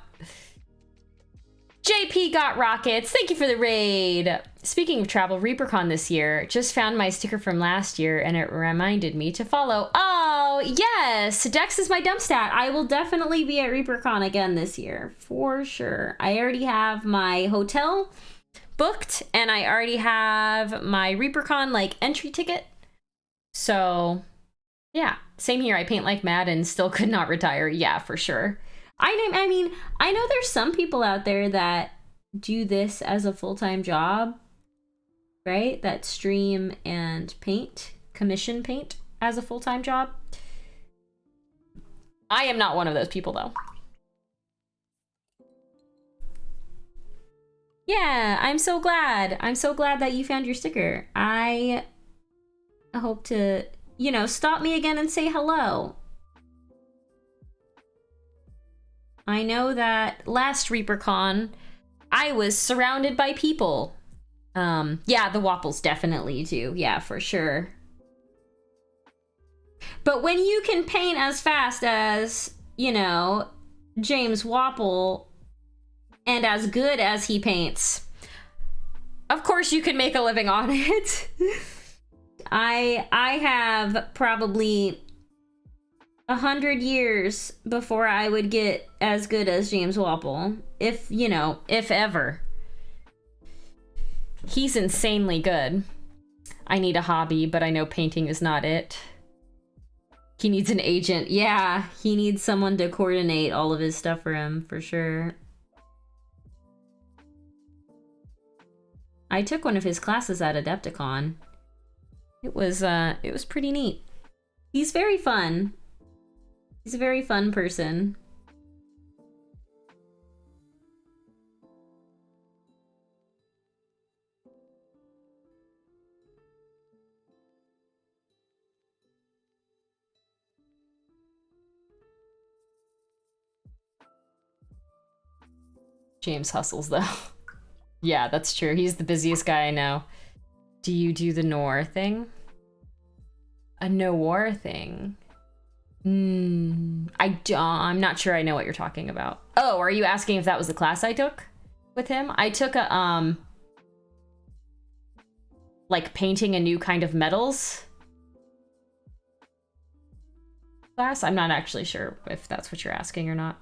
JP got rockets. Thank you for the raid. Speaking of travel, ReaperCon this year. Just found my sticker from last year and it reminded me to follow. Oh, yes. Dex is my dump stat. I will definitely be at ReaperCon again this year. For sure. I already have my hotel booked and I already have my ReaperCon like entry ticket. So yeah, same here. I paint like mad and still could not retire. Yeah, for sure. I mean, I know there's some people out there that do this as a full-time job, right? That stream and paint, commission paint as a full-time job. I am not one of those people, though. Yeah, I'm so glad. I'm so glad that you found your sticker. I hope to, you know, stop me again and say hello. I know that last ReaperCon, I was surrounded by people. Yeah, the Wapples definitely do. Yeah, for sure. But when you can paint as fast as, you know, James Wapple, and as good as he paints, of course you can make a living on it. I have probably 100 years before I would get as good as James Wapple. If, you know, if ever. He's insanely good. I need a hobby, but I know painting is not it. He needs an agent. Yeah, he needs someone to coordinate all of his stuff for him, for sure. I took one of his classes at Adepticon. It was pretty neat. He's very fun. He's a very fun person. James hustles, though. Yeah, that's true. He's the busiest guy I know. Do you do the noir thing? A noir thing? I'm not sure I know what you're talking about. Oh, are you asking if that was the class I took with him? I took a, like painting a new kind of metals class. I'm not actually sure if that's what you're asking or not.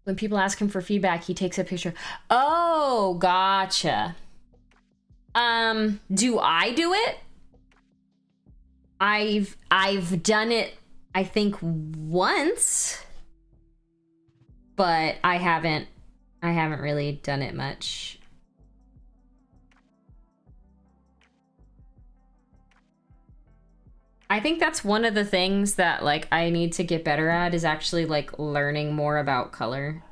When people ask him for feedback, he takes a picture. Oh, gotcha. Do I do it? I've done it, I think, once, but I haven't really done it much. I think that's one of the things that, like, I need to get better at, is actually, like, learning more about color.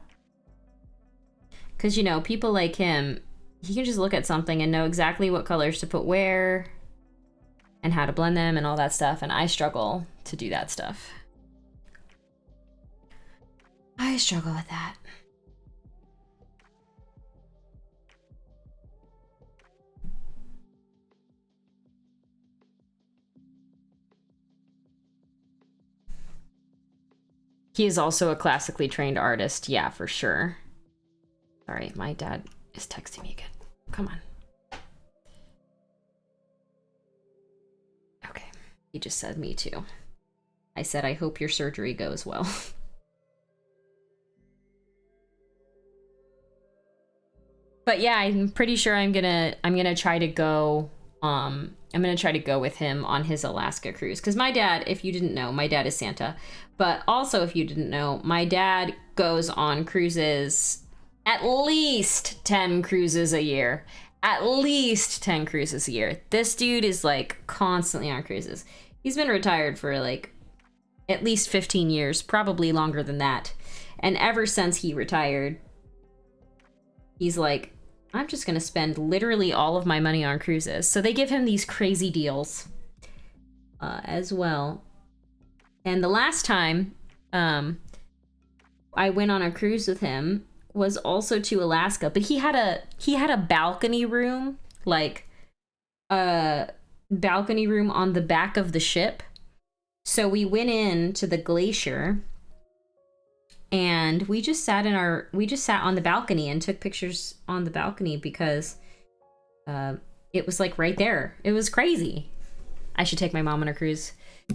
Because, you know, people like him, he can just look at something and know exactly what colors to put where and how to blend them and all that stuff, and I struggle to do that stuff. I struggle with that. He is also a classically trained artist. Yeah, for sure. Sorry, my dad is texting me again. Come on. Okay. He just said me too. I said, I hope your surgery goes well. But yeah, I'm pretty sure I'm gonna try to go I'm gonna try to go with him on his Alaska cruise. Because my dad, if you didn't know, my dad is Santa. But also, if you didn't know, my dad goes on cruises, at least 10 cruises a year. At least 10 cruises a year. This dude is like constantly on cruises. He's been retired for like at least 15 years, probably longer than that. And ever since he retired, he's like, I'm just gonna spend literally all of my money on cruises. So they give him these crazy deals as well. And the last time I went on a cruise with him was also to Alaska, but he had a balcony room, like a balcony room on the back of the ship. So we went in to the glacier and we just sat on the balcony and took pictures on the balcony because it was like right there. It was crazy. I should take my mom on a cruise.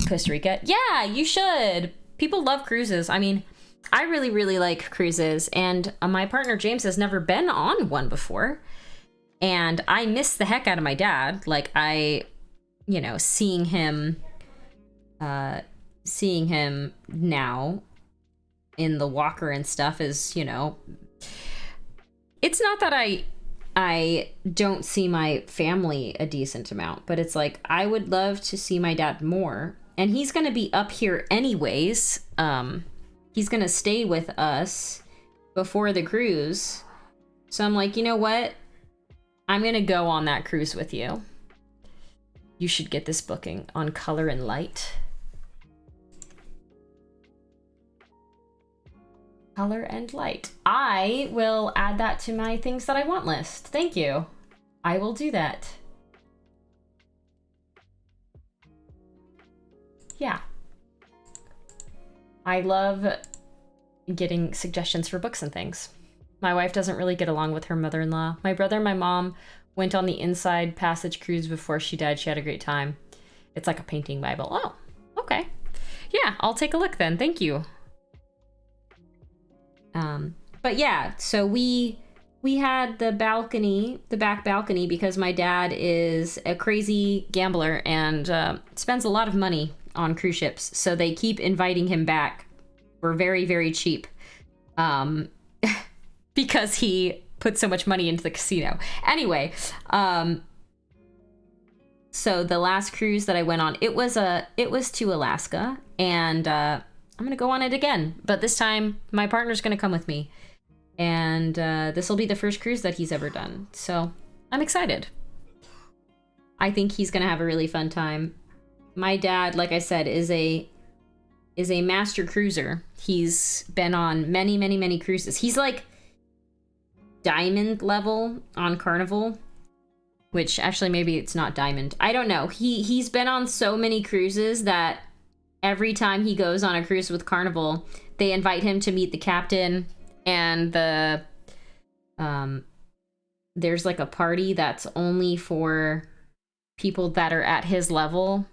Costa Rica. Yeah, you should. People love cruises. I mean, I really, really like cruises, and my partner James has never been on one before. And I miss the heck out of my dad. Like, you know, seeing him now in the walker and stuff is, you know, it's not that I don't see my family a decent amount, but it's like I would love to see my dad more, and he's gonna be up here anyways. He's gonna stay with us before the cruise, so I'm like, you know what? I'm gonna go on that cruise with you. You should get this booking on Color and Light. Color and Light. I will add that to my things that I want list. Thank you. I will do that. Yeah. I love getting suggestions for books and things. My wife doesn't really get along with her mother-in-law. My brother and my mom went on the Inside Passage cruise before she died. She had a great time. It's like a painting Bible. Oh, okay. Yeah, I'll take a look then. Thank you. But yeah, so we had the balcony, the back balcony, because my dad is a crazy gambler and spends a lot of money on cruise ships. So they keep inviting him back for very, very cheap. Because he put so much money into the casino. Anyway, so the last cruise that I went on, it was to Alaska, and I'm gonna go on it again, but this time my partner's gonna come with me, and this will be the first cruise that he's ever done, so I'm excited. I think he's gonna have a really fun time. My dad, like I said, is a master cruiser. He's been on many, many, many cruises. He's like diamond level on Carnival, which actually maybe it's not diamond. I don't know. He's been on so many cruises that every time he goes on a cruise with Carnival, they invite him to meet the captain, and there's like a party that's only for people that are at his level,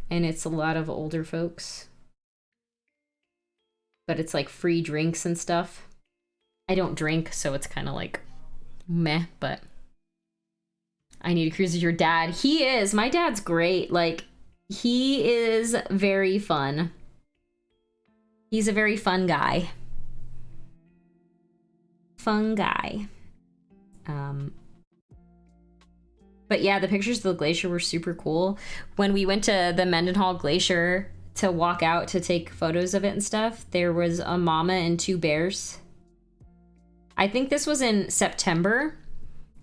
and it's a lot of older folks, but it's like free drinks and stuff. I don't drink, so it's kind of like meh, but I need to cruise with your dad. My dad's great. Like, he is very fun. He's a very fun guy. Fun guy. But yeah, the pictures of the glacier were super cool. When we went to the Mendenhall Glacier to walk out to take photos of it and stuff, there was a mama and two bears. I think this was in September,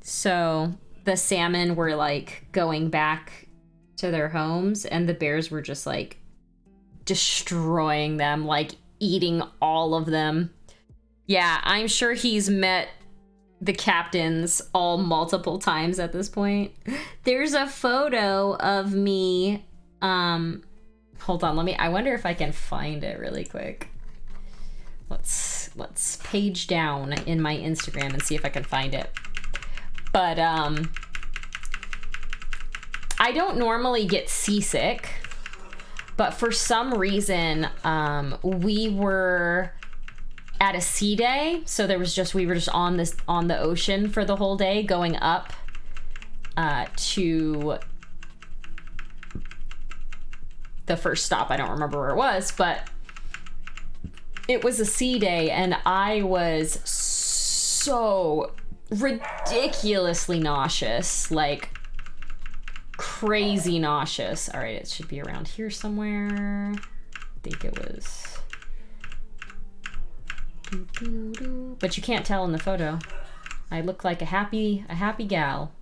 so the salmon were like going back to their homes, and the bears were just like destroying them, like eating all of them. Yeah, I'm sure he's met the captains all multiple times at this point. There's a photo of me. Hold on, I wonder if I can find it really quick. Let's page down in my Instagram and see if I can find it. But I don't normally get seasick, but for some reason we were at a sea day, so we were just on the ocean for the whole day, going up to the first stop. I don't remember where it was, but it was a sea day, and I was so ridiculously nauseous, like crazy nauseous. All right, it should be around here somewhere. I think it was. But you can't tell in the photo. I look like a happy gal.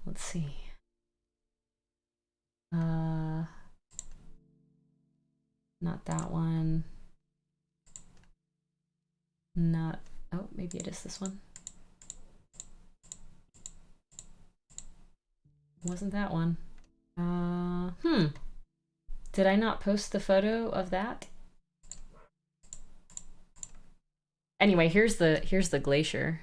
Let's see. Not that one. Not, oh, maybe it is this one. Wasn't that one. Did I not post the photo of that? Anyway, here's the glacier.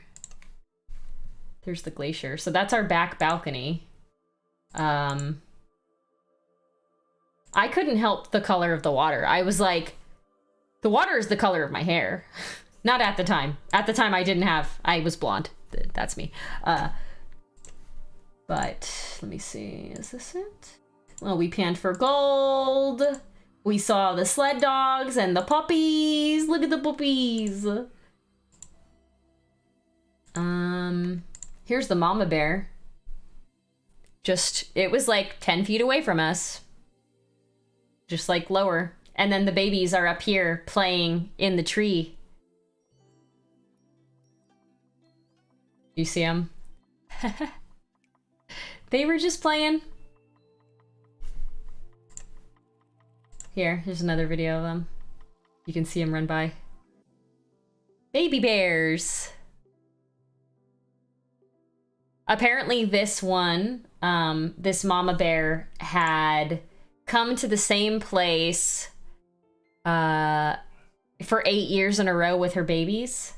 There's the glacier. So that's our back balcony. I couldn't help the color of the water. I was like, the water is the color of my hair. Not at the time. At the time I was blonde. That's me. But let me see, is this it? Well, we panned for gold. We saw the sled dogs and the puppies. Look at the puppies. Here's the mama bear. Just, it was like 10 feet away from us. Just like lower. And then the babies are up here playing in the tree. You see them? They were just playing. Here's another video of them. You can see them run by. Baby bears. Apparently this one, this mama bear had come to the same place for 8 years in a row with her babies,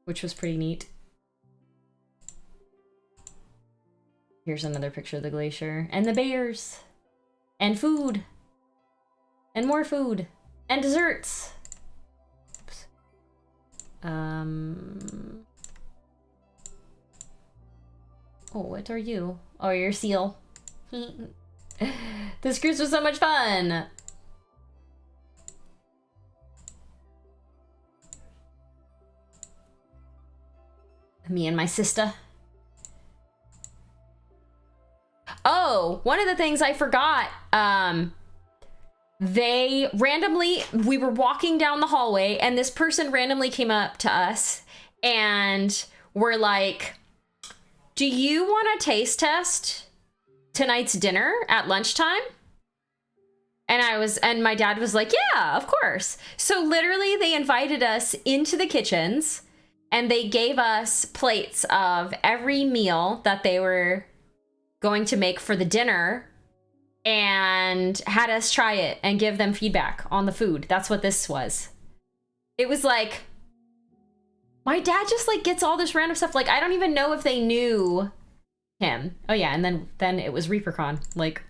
which was pretty neat. Here's another picture of the glacier and the bears and food and more food and desserts. Oops. Oh, what are you? Oh, you're a seal. This cruise was so much fun. Me and my sister. Oh, one of the things I forgot, they randomly, we were walking down the hallway and this person randomly came up to us and were like, do you want to taste test tonight's dinner at lunchtime? And my dad was like, yeah, of course. So literally they invited us into the kitchens and they gave us plates of every meal that they were going to make for the dinner and had us try it and give them feedback on the food. That's what this was. It was like, my dad just like gets all this random stuff. Like, I don't even know if they knew him. Oh yeah, and then it was ReaperCon, like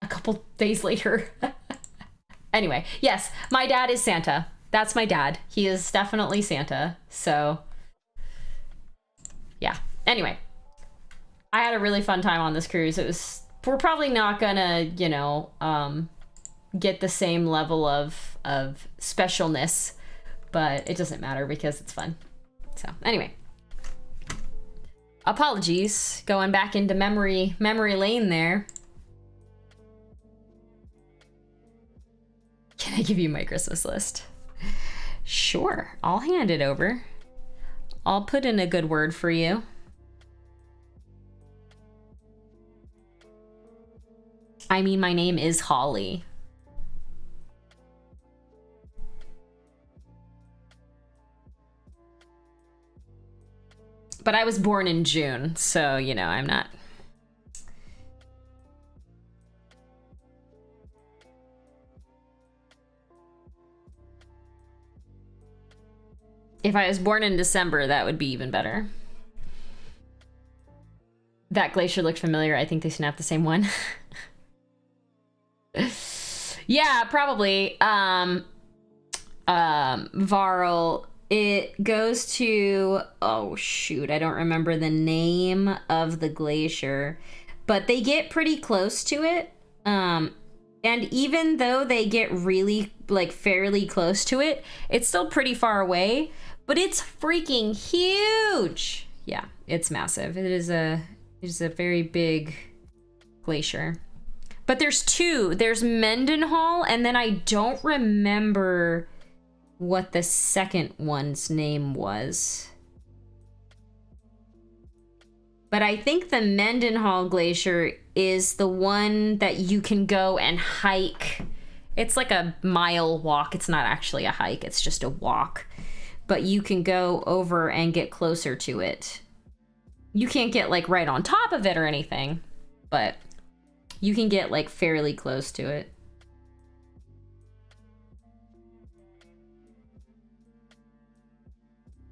a couple days later. Anyway, yes, my dad is Santa. That's my dad. He is definitely Santa. So yeah. Anyway, I had a really fun time on this cruise. We're probably not gonna, you know, get the same level of specialness, but it doesn't matter because it's fun. So anyway, apologies, going back into memory lane there. Can I give you my Christmas list? Sure, I'll hand it over. I'll put in a good word for you. I mean, my name is Holly. But I was born in June, so, you know, I'm not... If I was born in December, that would be even better. That glacier looked familiar. I think they snapped the same one. Yeah, probably. Varl, it goes to, oh shoot, I don't remember the name of the glacier, but they get pretty close to it. And even though they get really, like, fairly close to it, it's still pretty far away, but it's freaking huge. Yeah, it's massive. It is a very big glacier. But there's two. There's Mendenhall, and then I don't remember what the second one's name was. But I think the Mendenhall Glacier is the one that you can go and hike. It's like a mile walk. It's not actually a hike. It's just a walk. But you can go over and get closer to it. You can't get like right on top of it or anything, but you can get like fairly close to it.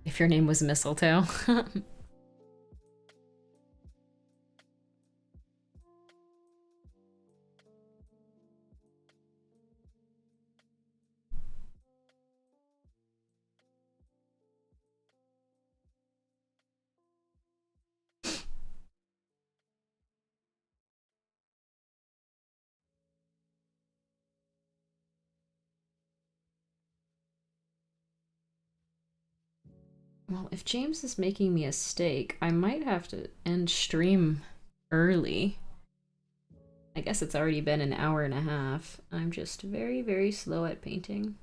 If your name was Mistletoe. Well, if James is making me a steak, I might have to end stream early. I guess it's already been an hour and a half. I'm just very, very slow at painting.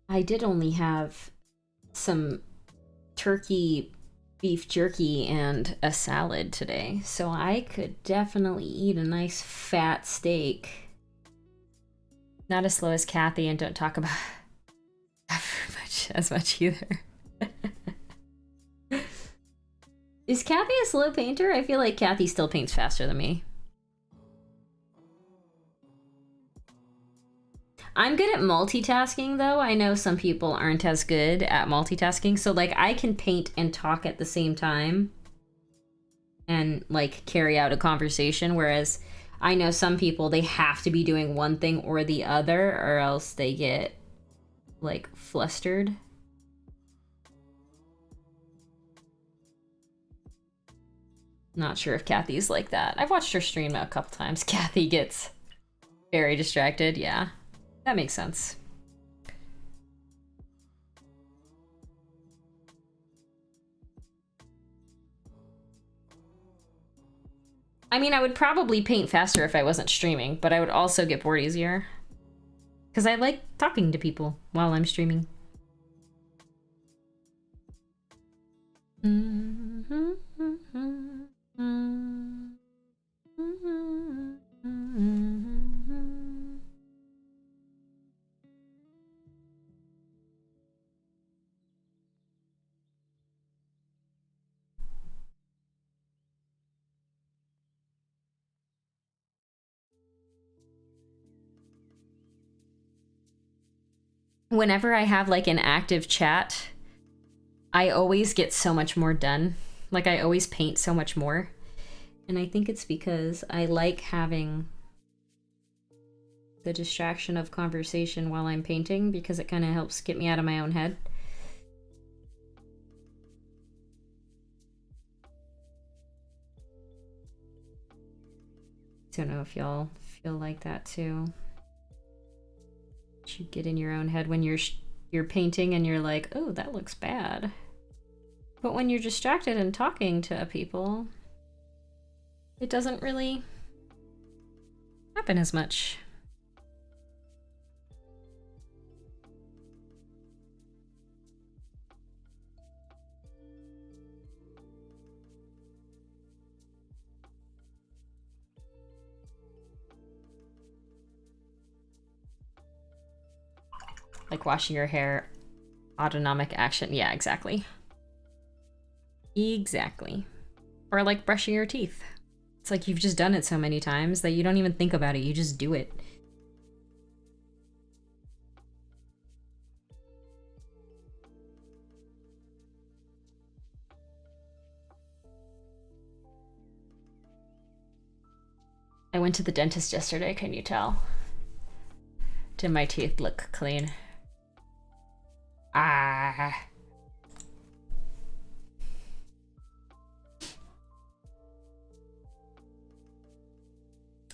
I did only have some turkey beef jerky and a salad today, so I could definitely eat a nice fat steak. Not as slow as Kathy, and don't talk about as much either. Is Kathy a slow painter? I feel like Kathy still paints faster than me. I'm good at multitasking, though. I know some people aren't as good at multitasking. So, like, I can paint and talk at the same time and, like, carry out a conversation. Whereas I know some people, they have to be doing one thing or the other, or else they get, like, flustered. Not sure if Kathy's like that. I've watched her stream a couple times. Kathy gets very distracted. Yeah, that makes sense. I mean, I would probably paint faster if I wasn't streaming, but I would also get bored easier. Because I like talking to people while I'm streaming. Whenever I have like an active chat, I always get so much more done. Like I always paint so much more. And I think it's because I like having the distraction of conversation while I'm painting, because it kind of helps get me out of my own head. Don't know if y'all feel like that too. You get in your own head when you're painting and you're like, oh, that looks bad. But when you're distracted and talking to people, it doesn't really happen as much. Like washing your hair, autonomic action. Yeah, exactly. Exactly. Or like brushing your teeth. It's like you've just done it so many times that you don't even think about it, you just do it. I went to the dentist yesterday, can you tell? Did my teeth look clean? Ah.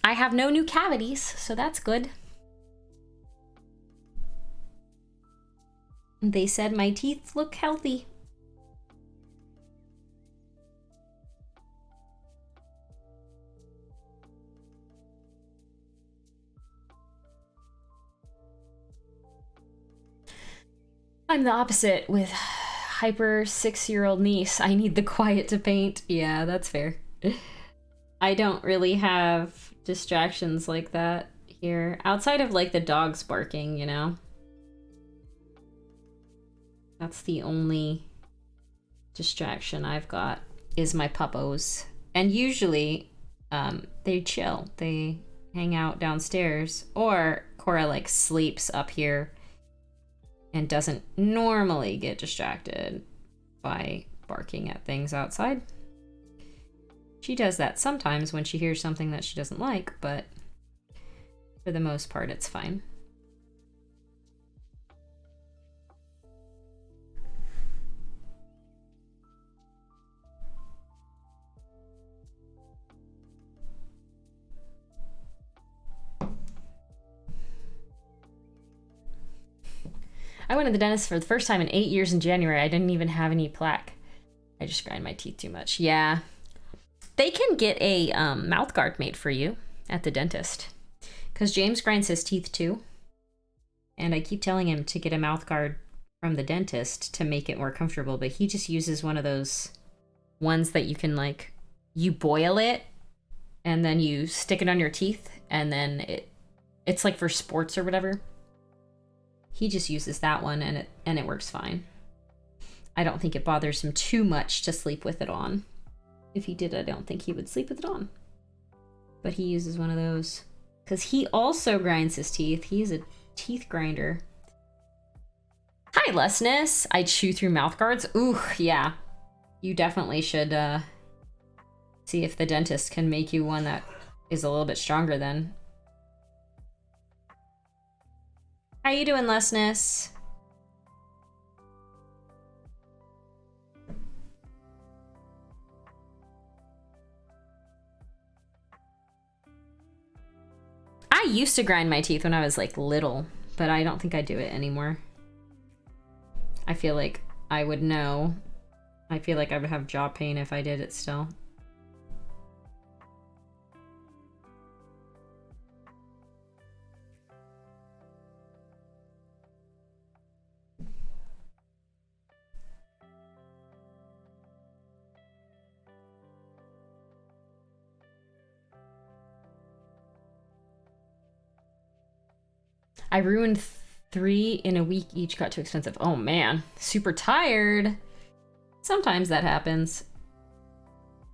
I have no new cavities, so that's good. They said my teeth look healthy. I'm the opposite with hyper 6-year-old niece. I need the quiet to paint. Yeah, that's fair. I don't really have distractions like that here. Outside of like the dogs barking, you know? That's the only distraction I've got is my puppos. And usually they chill. They hang out downstairs. Or Cora like sleeps up here and doesn't normally get distracted by barking at things outside. She does that sometimes when she hears something that she doesn't like, but for the most part, it's fine. I went to the dentist for the first time in 8 years in January. I didn't even have any plaque. I just grind my teeth too much. Yeah. They can get a mouth guard made for you at the dentist. Because James grinds his teeth too. And I keep telling him to get a mouth guard from the dentist to make it more comfortable. But he just uses one of those ones that you can, like, you boil it and then you stick it on your teeth. And then it's like for sports or whatever. He just uses that one and it works fine. I don't think it bothers him too much to sleep with it on. If he did, I don't think he would sleep with it on. But he uses one of those. Because he also grinds his teeth. He's a teeth grinder. Hi, Lessness. I chew through mouth guards. Ooh, yeah. You definitely should see if the dentist can make you one that is a little bit stronger then. How you doing, Lessness? I used to grind my teeth when I was like little, but I don't think I do it anymore. I feel like I would know. I feel like I would have jaw pain if I did it still. I ruined 3 in a week each. Got too expensive. Oh man, super tired. Sometimes that happens.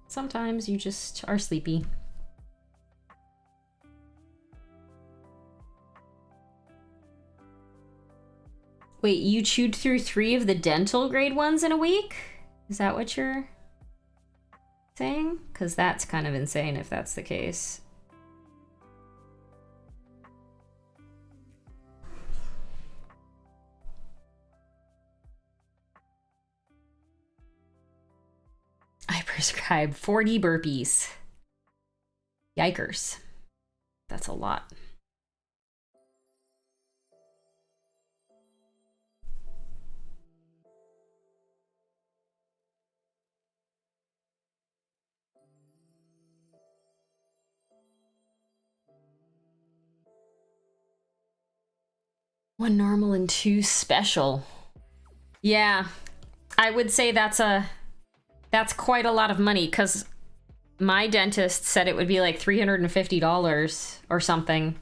Sometimes you just are sleepy. Wait, you chewed through 3 of the dental grade ones in a week? Is that what you're saying? Because that's kind of insane if that's the case. I prescribed 40 burpees. Yikers. That's a lot. One normal and 2 special. Yeah, I would say that's quite a lot of money, because my dentist said it would be like $350 or something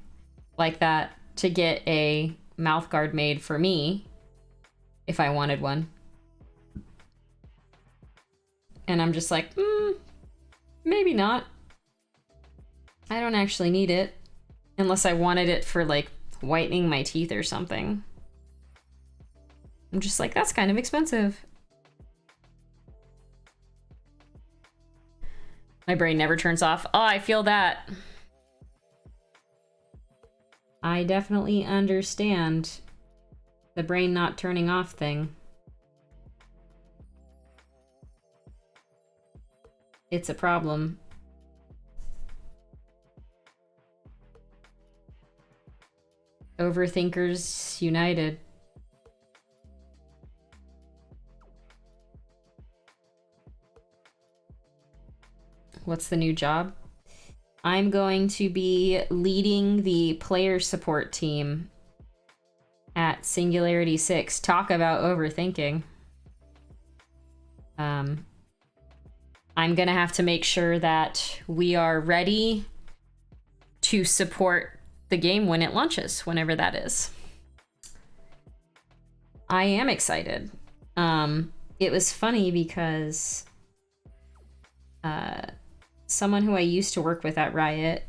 like that to get a mouth guard made for me if I wanted one. And I'm just like, maybe not. I don't actually need it unless I wanted it for like whitening my teeth or something. I'm just like, that's kind of expensive. My brain never turns off. Oh, I feel that. I definitely understand the brain not turning off thing. It's a problem. Overthinkers United. What's the new job? I'm going to be leading the player support team at Singularity 6. Talk about overthinking. I'm gonna have to make sure that we are ready to support the game when it launches, whenever that is. I am excited. It was funny because someone who I used to work with at Riot,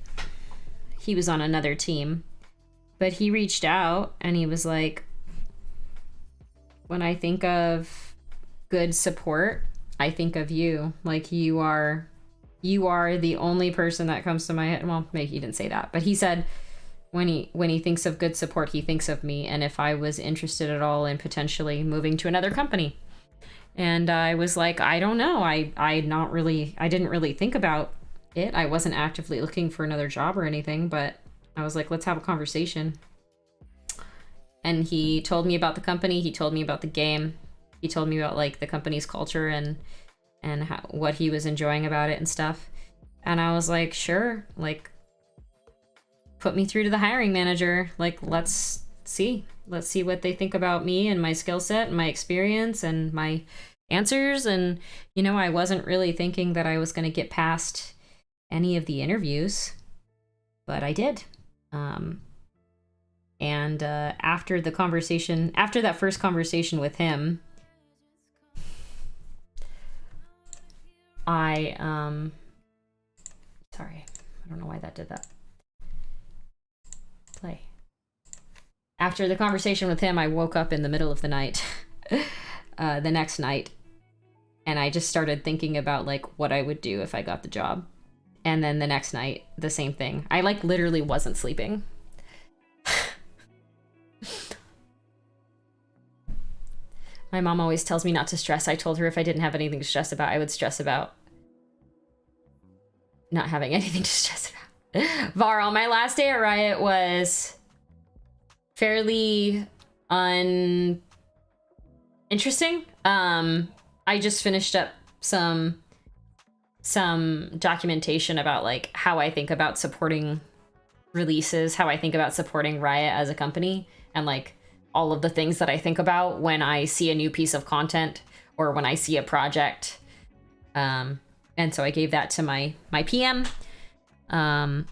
he was on another team, but he reached out and he was like, when I think of good support, I think of you. Like, you are you are the only person that comes to my head. Well, maybe he didn't say that, but he said when he thinks of good support, he thinks of me, and if I was interested at all in potentially moving to another company. And I was like, I don't know. I didn't really think about it. I wasn't actively looking for another job or anything, but I was like, let's have a conversation. And he told me about the company. He told me about the game. He told me about like the company's culture and what he was enjoying about it and stuff. And I was like, sure, like, put me through to the hiring manager. Like, let's see what they think about me and my skill set and my experience and my answers. And, you know, I wasn't really thinking that I was going to get past any of the interviews, but I did. And after that first conversation with him, sorry, I don't know why that did that. Play. After the conversation with him, I woke up in the middle of the night, the next night, and I just started thinking about like what I would do if I got the job. And then the next night, the same thing. I like literally wasn't sleeping. My mom always tells me not to stress. I told her if I didn't have anything to stress about, I would stress about not having anything to stress about. Varl, my last day at Riot was fairly uninteresting. I just finished up some documentation about like how I think about supporting releases, how I think about supporting Riot as a company, and like all of the things that I think about when I see a new piece of content or when I see a project. And so I gave that to my PM. And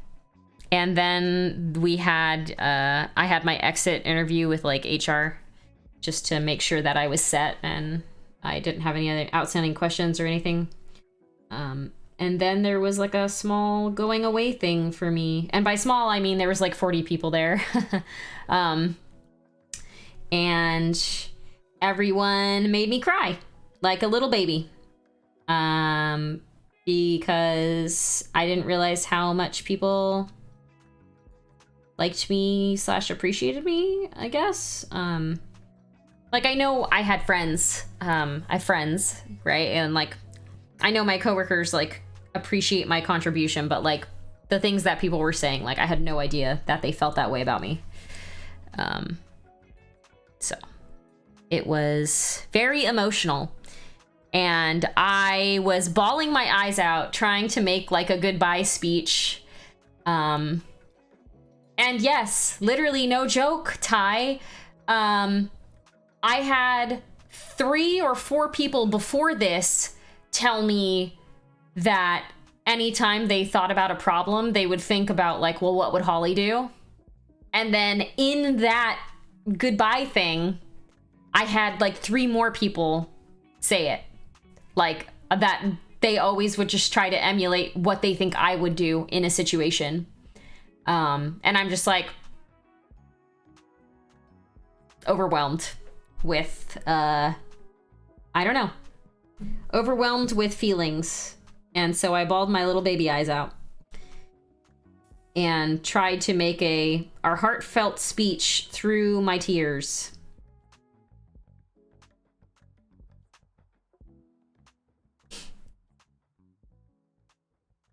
then I had my exit interview with like HR just to make sure that I was set and I didn't have any other outstanding questions or anything. And then there was like a small going away thing for me. And by small, I mean there was like 40 people there. And everyone made me cry like a little baby. Because I didn't realize how much people liked me / appreciated me, I guess. Like I know I had friends, I have friends, right? And like, I know my coworkers like appreciate my contribution, but like the things that people were saying, like I had no idea that they felt that way about me. So it was very emotional. And I was bawling my eyes out trying to make like a goodbye speech. And yes, literally no joke, Ty. I had 3 or 4 people before this tell me that anytime they thought about a problem, they would think about like, well, what would Holly do? And then in that goodbye thing, I had like 3 more people say it. Like that they always would just try to emulate what they think I would do in a situation. And I'm just like overwhelmed with, I don't know, overwhelmed with feelings. And so I bawled my little baby eyes out and tried to make our heartfelt speech through my tears.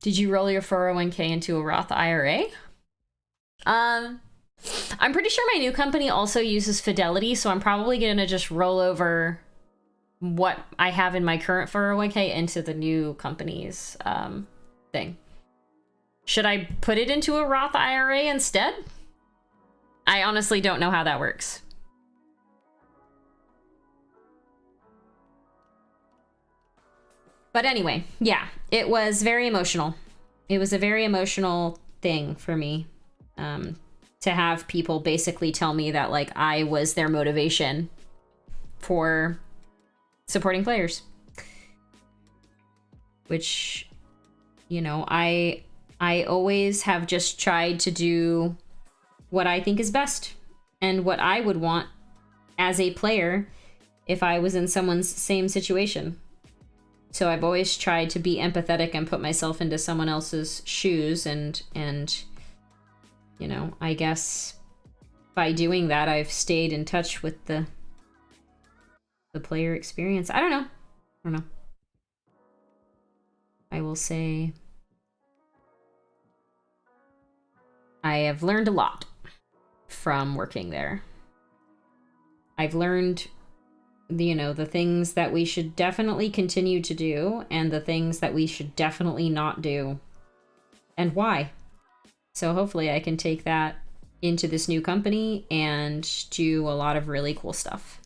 Did you roll your 401k into a Roth IRA? I'm pretty sure my new company also uses Fidelity, so I'm probably gonna just roll over what I have in my current 401k into the new company's thing. Should I put it into a Roth IRA instead? I honestly don't know how that works. But anyway, yeah, it was very emotional. It was a very emotional thing for me, to have people basically tell me that like I was their motivation for supporting players. Which, you know, I always have just tried to do what I think is best and what I would want as a player if I was in someone's same situation. So I've always tried to be empathetic and put myself into someone else's shoes, and you know, I guess by doing that I've stayed in touch with the player experience. I don't know. I will say I have learned a lot from working there. I've learned, you know, the things that we should definitely continue to do and the things that we should definitely not do, and why. So hopefully I can take that into this new company and do a lot of really cool stuff.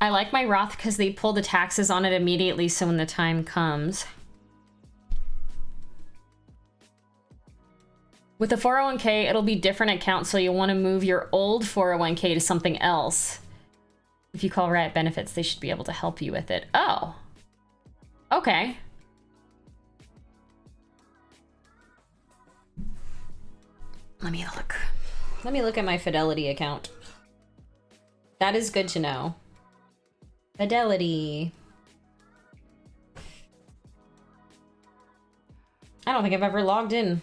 I like my Roth because they pull the taxes on it immediately, so when the time comes. With the 401k, it'll be different account, so you'll want to move your old 401k to something else. If you call Riot Benefits, they should be able to help you with it. Oh. Okay. Let me look. Let me look at my Fidelity account. That is good to know. Fidelity. I don't think I've ever logged in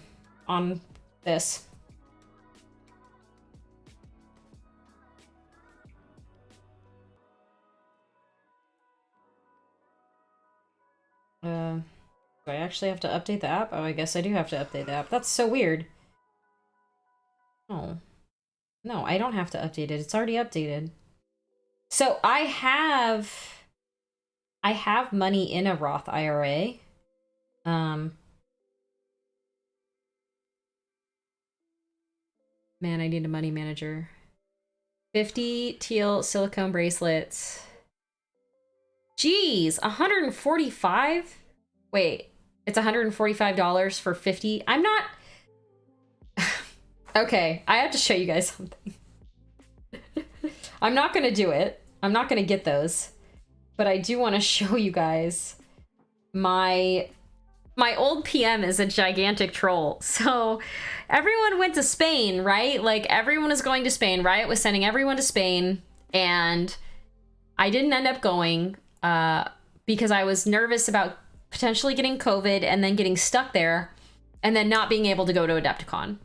on this. Do I actually have to update the app? Oh, I guess I do have to update the app. That's so weird. Oh. No, I don't have to update it. It's already updated. So I have money in a Roth IRA. Man, I need a money manager. 50 teal silicone bracelets. Jeez, 145? Wait, it's $145 for 50? I'm not... Okay, I have to show you guys something. I'm not gonna do it. I'm not gonna get those. But I do want to show you guys my old PM is a gigantic troll. So everyone went to Spain, right? Like everyone was going to Spain. Riot was sending everyone to Spain, and I didn't end up going because I was nervous about potentially getting COVID and then getting stuck there and then not being able to go to Adepticon.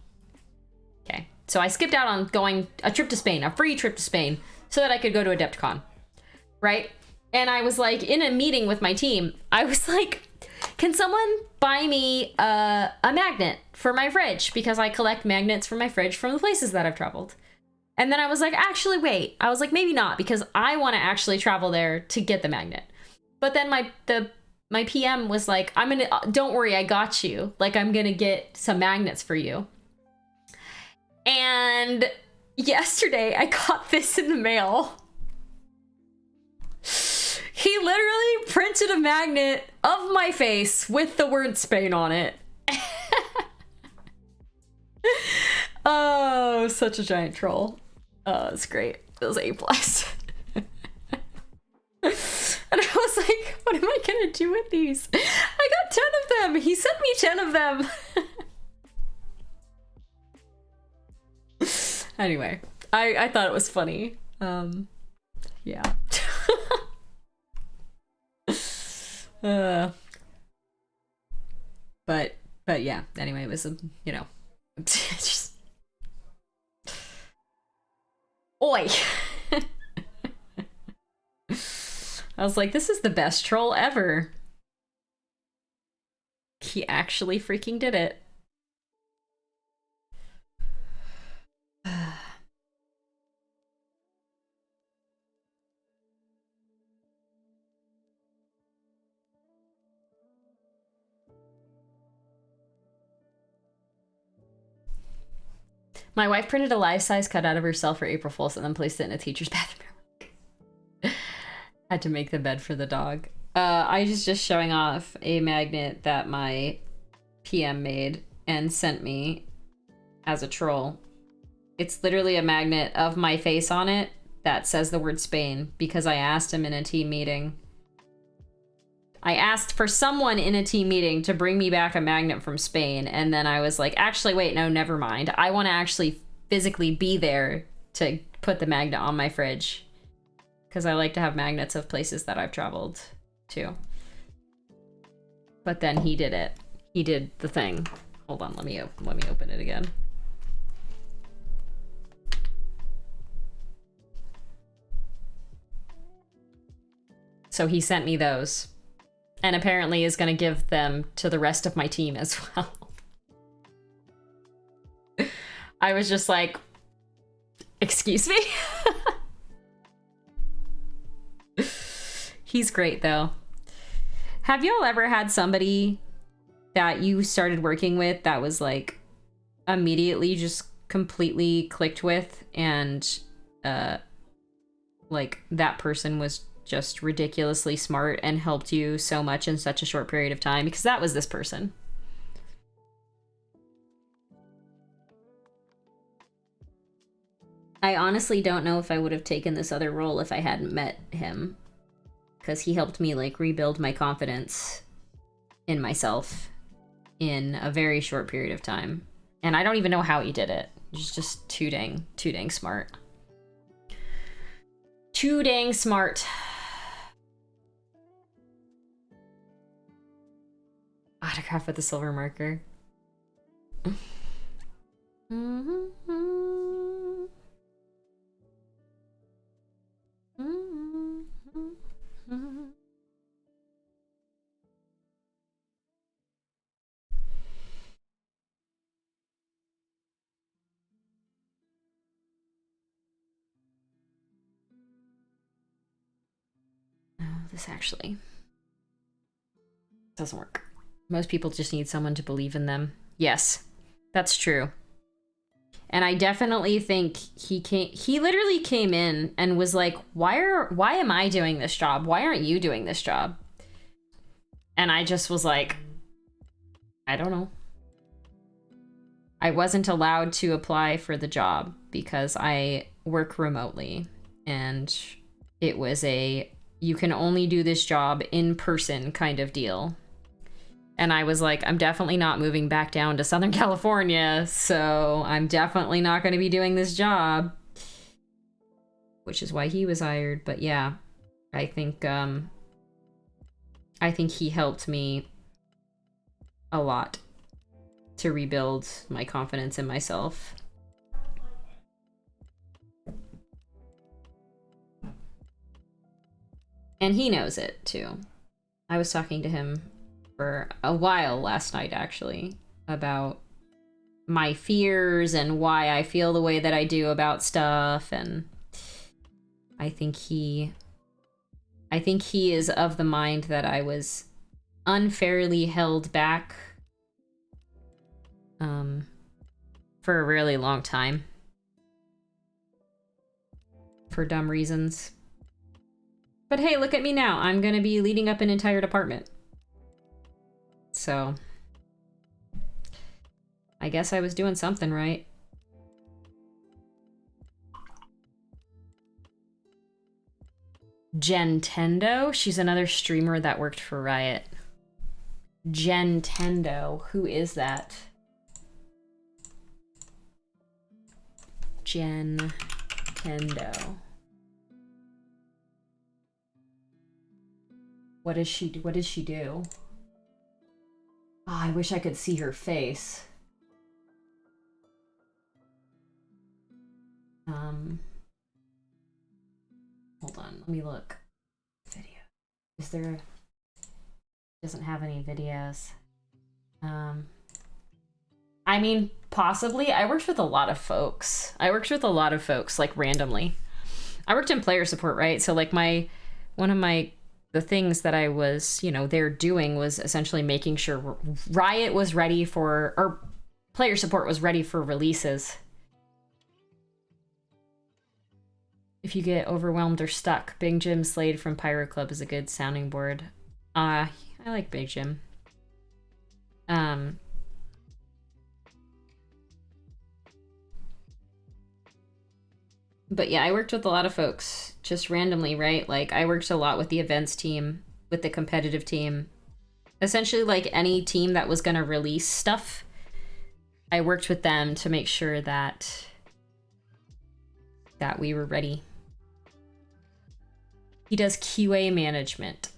Okay, so I skipped out on going a trip to Spain, a free trip to Spain, so that I could go to Adepticon, right? And I was like, in a meeting with my team, I was like, can someone buy me a magnet for my fridge? Because I collect magnets for my fridge from the places that I've traveled. And then I was like, actually, wait. I was like, maybe not, because I want to actually travel there to get the magnet. But then my PM was like, don't worry, I got you. Like, I'm gonna get some magnets for you. And yesterday I got this in the mail. He literally printed a magnet of my face with the word Spain on it. Oh, such a giant troll. Oh, it's great. It was A+. And I was like, what am I gonna do with these? I got 10 of them. He sent me 10 of them. Anyway, I thought it was funny. Yeah. But yeah, anyway, it was you know, just... Oi. I was like, this is the best troll ever. He actually freaking did it. My wife printed a life-size cutout of herself for April Fool's and then placed it in a teacher's bathroom. Had to make the bed for the dog. I was just showing off a magnet that my PM made and sent me as a troll. It's literally a magnet of my face on it that says the word Spain because I asked him in a team meeting. I asked for someone in a team meeting to bring me back a magnet from Spain, and then I was like, actually, wait, no, never mind. I want to actually physically be there to put the magnet on my fridge, because I like to have magnets of places that I've traveled to. But then he did it. He did the thing. Hold on, let me open it again. So he sent me those, and apparently is going to give them to the rest of my team as well. I was just like, excuse me? He's great though. Have y'all ever had somebody that you started working with that was like immediately just completely clicked with, and like that person was just ridiculously smart and helped you so much in such a short period of time? Because that was this person. I honestly don't know if I would have taken this other role if I hadn't met him, because he helped me like rebuild my confidence in myself in a very short period of time. And I don't even know how he did it. He's just too dang smart. Too dang smart. Autograph with a silver marker. This actually doesn't work. Most people just need someone to believe in them. Yes, that's true. And I definitely think he literally came in and was like, why am I doing this job? Why aren't you doing this job? And I just was like, I don't know. I wasn't allowed to apply for the job because I work remotely, and it was a you can only do this job in person kind of deal. And I was like, I'm definitely not moving back down to Southern California, so I'm definitely not going to be doing this job. Which is why he was hired. But yeah, I think he helped me a lot to rebuild my confidence in myself. And he knows it too. I was talking to him for a while last night, actually, about my fears and why I feel the way that I do about stuff. And I think he is of the mind that I was unfairly held back for a really long time for dumb reasons. But hey, look at me now. I'm gonna be leading up an entire department. So I guess I was doing something right. Gentendo? She's another streamer that worked for Riot. Gentendo. Who is that? Gentendo. What does she do? Oh, I wish I could see her face. Hold on, let me look. Video. Is there doesn't have any videos. I mean, possibly. I worked with a lot of folks. Like randomly. I worked in player support, right? So like the things that I was, there doing was essentially making sure Riot was ready for, or player support was ready for releases. If you get overwhelmed or stuck, Big Jim Slade from Pyro Club is a good sounding board. I like Big Jim. But yeah, I worked with a lot of folks just randomly, right? Like I worked a lot with the events team with the competitive team. Essentially, like any team that was going to release stuff, I worked with them to make sure that we were ready. He does QA management.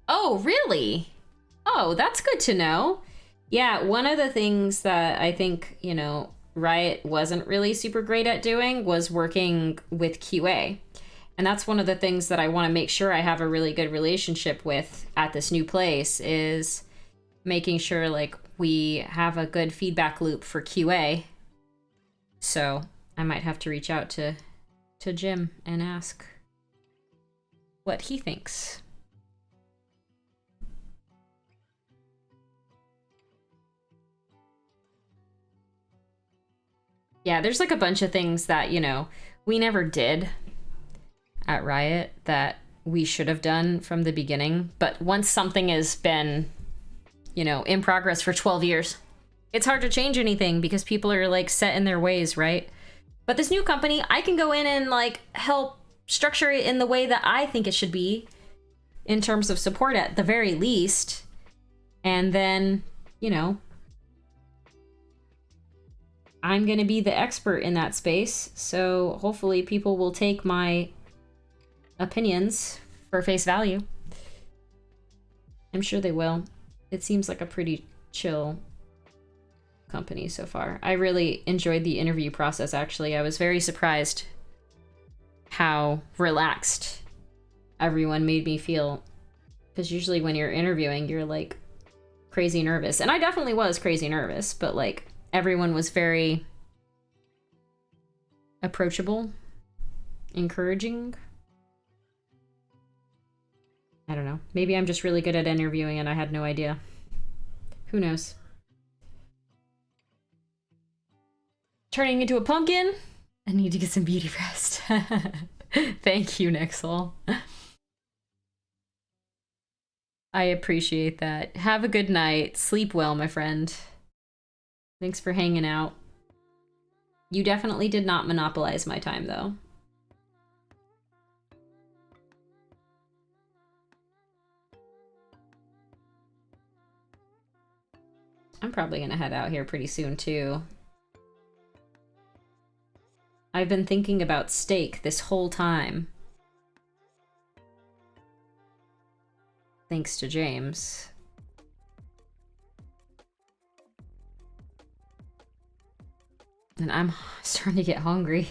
Oh, really? Oh, that's good to know. Yeah, one of the things that I think, you know, Riot wasn't really super great at doing was working with QA. And that's one of the things that I want to make sure I have a really good relationship with at this new place, is making sure like we have a good feedback loop for QA. So I might have to reach out to Jim and ask what he thinks. Yeah, there's like a bunch of things that, you know, we never did at Riot that we should have done from the beginning. But once something has been, you know, in progress for 12 years, it's hard to change anything because people are like set in their ways, right? But this new company, I can go in and like help structure it in the way that I think it should be in terms of support at the very least. And then, you know, I'm going to be the expert in that space. So hopefully people will take my opinions for face value. I'm sure they will. It seems like a pretty chill company so far. I really enjoyed the interview process, actually. I was very surprised how relaxed everyone made me feel. Because usually when you're interviewing, you're like crazy nervous. And I definitely was crazy nervous, but like everyone was very approachable, encouraging. I don't know. Maybe I'm just really good at interviewing and I had no idea. Who knows? Turning into a pumpkin? I need to get some beauty rest. Thank you, Nixel. I appreciate that. Have a good night. Sleep well, my friend. Thanks for hanging out. You definitely did not monopolize my time, though. I'm probably gonna head out here pretty soon, too. I've been thinking about steak this whole time. Thanks to James. And I'm starting to get hungry.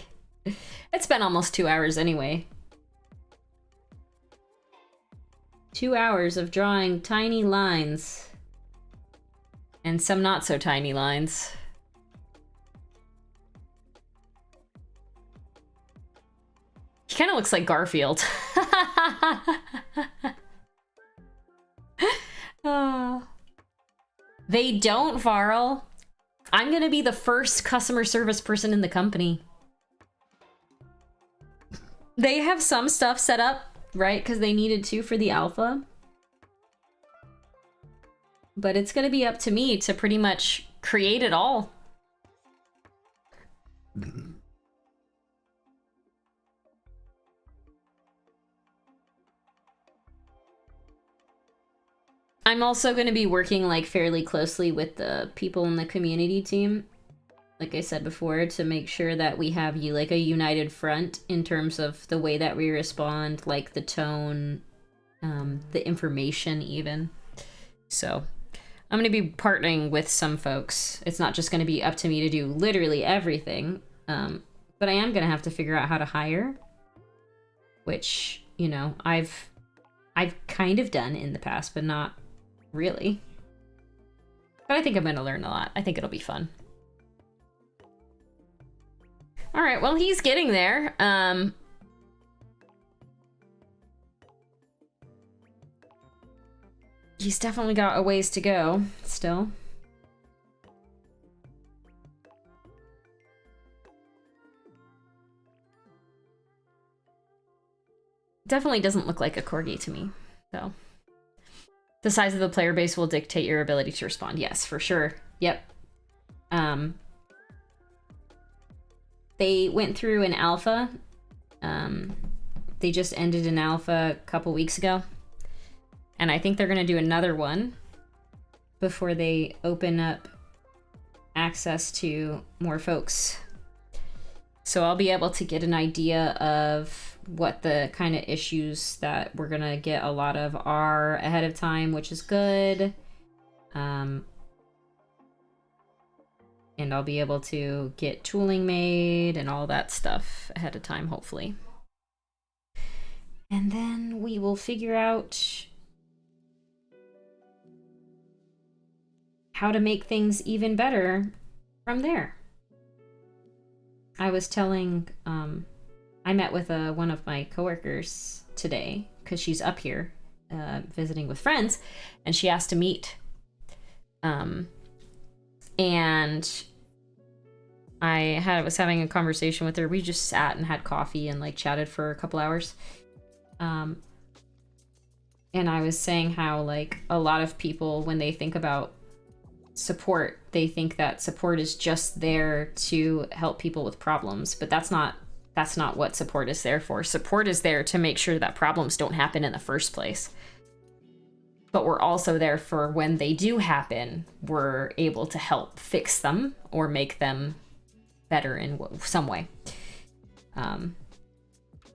It's been almost 2 hours anyway. 2 hours of drawing tiny lines. And some not so tiny lines. He kind of looks like Garfield. They don't, Varl. I'm gonna be the first customer service person in the company. They have some stuff set up, right? Because they needed to for the alpha. But it's gonna be up to me to pretty much create it all. I'm also going to be working like fairly closely with the people in the community team, like I said before, to make sure that we have like a united front in terms of the way that we respond, like the tone, the information even. So I'm going to be partnering with some folks. It's not just going to be up to me to do literally everything, but I am going to have to figure out how to hire, which, you know, I've kind of done in the past, but not really. But I think I'm going to learn a lot. I think it'll be fun. All right, well, he's getting there. He's definitely got a ways to go still. Definitely doesn't look like a corgi to me, though. The size of the player base will dictate your ability to respond. Yes, for sure. Yep. They went through an alpha. They just ended an alpha a couple weeks ago. And I think they're gonna do another one before they open up access to more folks. So I'll be able to get an idea of what the kind of issues that we're gonna get a lot of are ahead of time, which is good. And I'll be able to get tooling made and all that stuff ahead of time, hopefully. And then we will figure out how to make things even better from there. I was telling, I met with one of my coworkers today because she's up here visiting with friends, and she asked to meet. And I was having a conversation with her. We just sat and had coffee and like chatted for a couple hours. And I was saying how like a lot of people, when they think about support, they think that support is just there to help people with problems, but that's not what support is there for. Support is there to make sure that problems don't happen in the first place. But we're also there for when they do happen, we're able to help fix them or make them better in some way.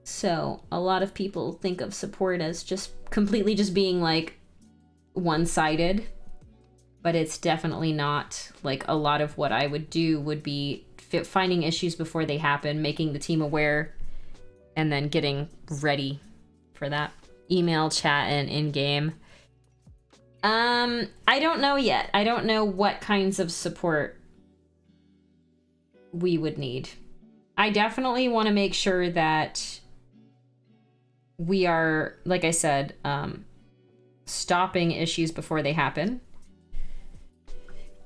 So a lot of people think of support as just completely just being like one-sided, but it's definitely not. Like a lot of what I would do would be finding issues before they happen, making the team aware, and then getting ready for that. Email, chat, and in-game. I don't know yet. I don't know what kinds of support we would need. I definitely want to make sure that we are, like I said, stopping issues before they happen.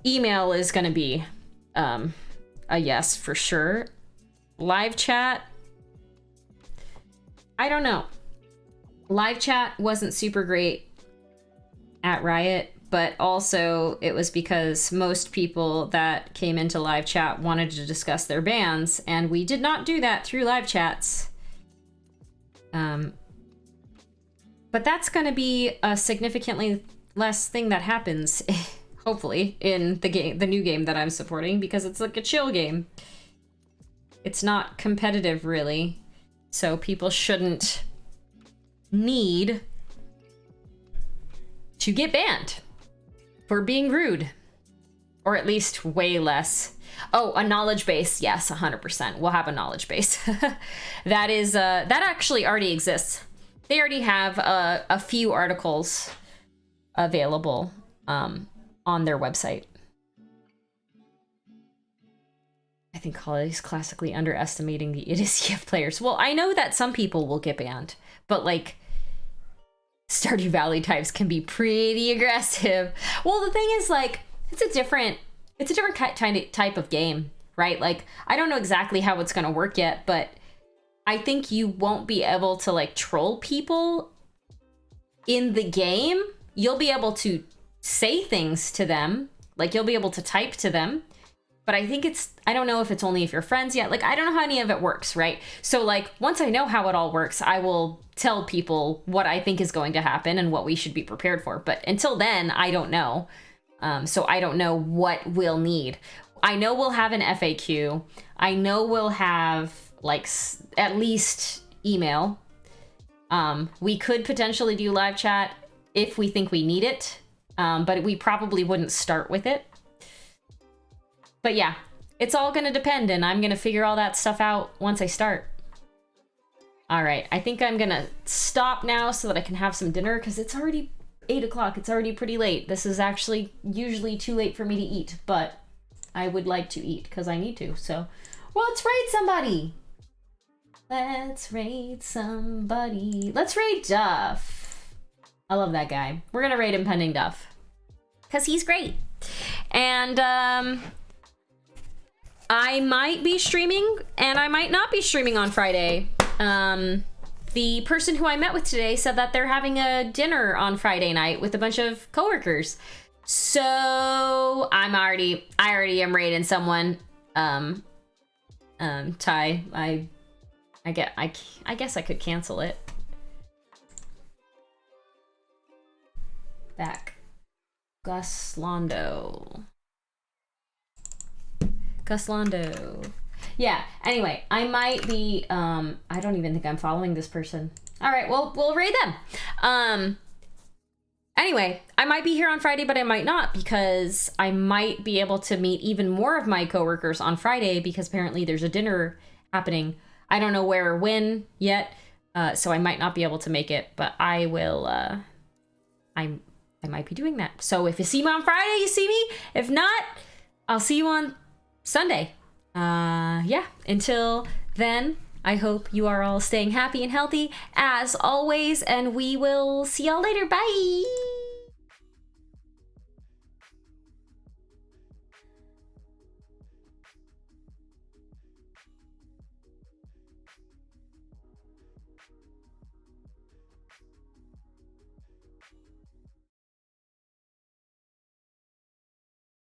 Email is going to be a yes for sure. Live chat, I don't know. Live chat wasn't super great at Riot, but also it was because most people that came into live chat wanted to discuss their bans, and we did not do that through live chats. But that's going to be a significantly less thing that happens, hopefully, in the new game that I'm supporting, because it's like a chill game. It's not competitive, really, so people shouldn't need to get banned for being rude, or at least way less. Oh, a knowledge base. Yes, 100%. We'll have a knowledge base. That actually already exists. They already have a few articles available on their website. I think Holly's classically underestimating the idiocy of players. Well, I know that some people will get banned, but like Stardew Valley types can be pretty aggressive. Well, the thing is, like, it's a different type of game, right? Like, I don't know exactly how it's gonna work yet, but I think you won't be able to like troll people in the game. You'll be able to say things to them, like you'll be able to type to them, but I don't know if it's only if you're friends yet. Like, I don't know how any of it works, right? So like, once I know how it all works, I will tell people what I think is going to happen and what we should be prepared for. But until then, I don't know. So I don't know what we'll need. I know we'll have an FAQ. I know we'll have like at least email. We could potentially do live chat if we think we need it, but we probably wouldn't start with it. But yeah, it's all gonna depend, and I'm gonna figure all that stuff out once I start. All right, I think I'm gonna stop now so that I can have some dinner, because it's already 8 o'clock. It's already pretty late. This is actually usually too late for me to eat, but I would like to eat because I need to. So, well, let's raid somebody. Let's raid somebody. Let's raid Duff. I love that guy. We're gonna raid Impending Duff because he's great. And I might be streaming and I might not be streaming on Friday. The person who I met with today said that they're having a dinner on Friday night with a bunch of coworkers. So I already am raiding someone. Ty, I guess I could cancel it. back. Gus Londo. Gus Londo. Yeah, anyway, I might be, I don't even think I'm following this person. All right, well, we'll raid them. Anyway, I might be here on Friday, but I might not, because I might be able to meet even more of my coworkers on Friday, because apparently there's a dinner happening. I don't know where or when yet, so I might not be able to make it, but I will, I might be doing that. So if you see me on Friday, you see me. If not, I'll see you on Sunday. Yeah, until then, I hope you are all staying happy and healthy as always, and we will see y'all later. Bye!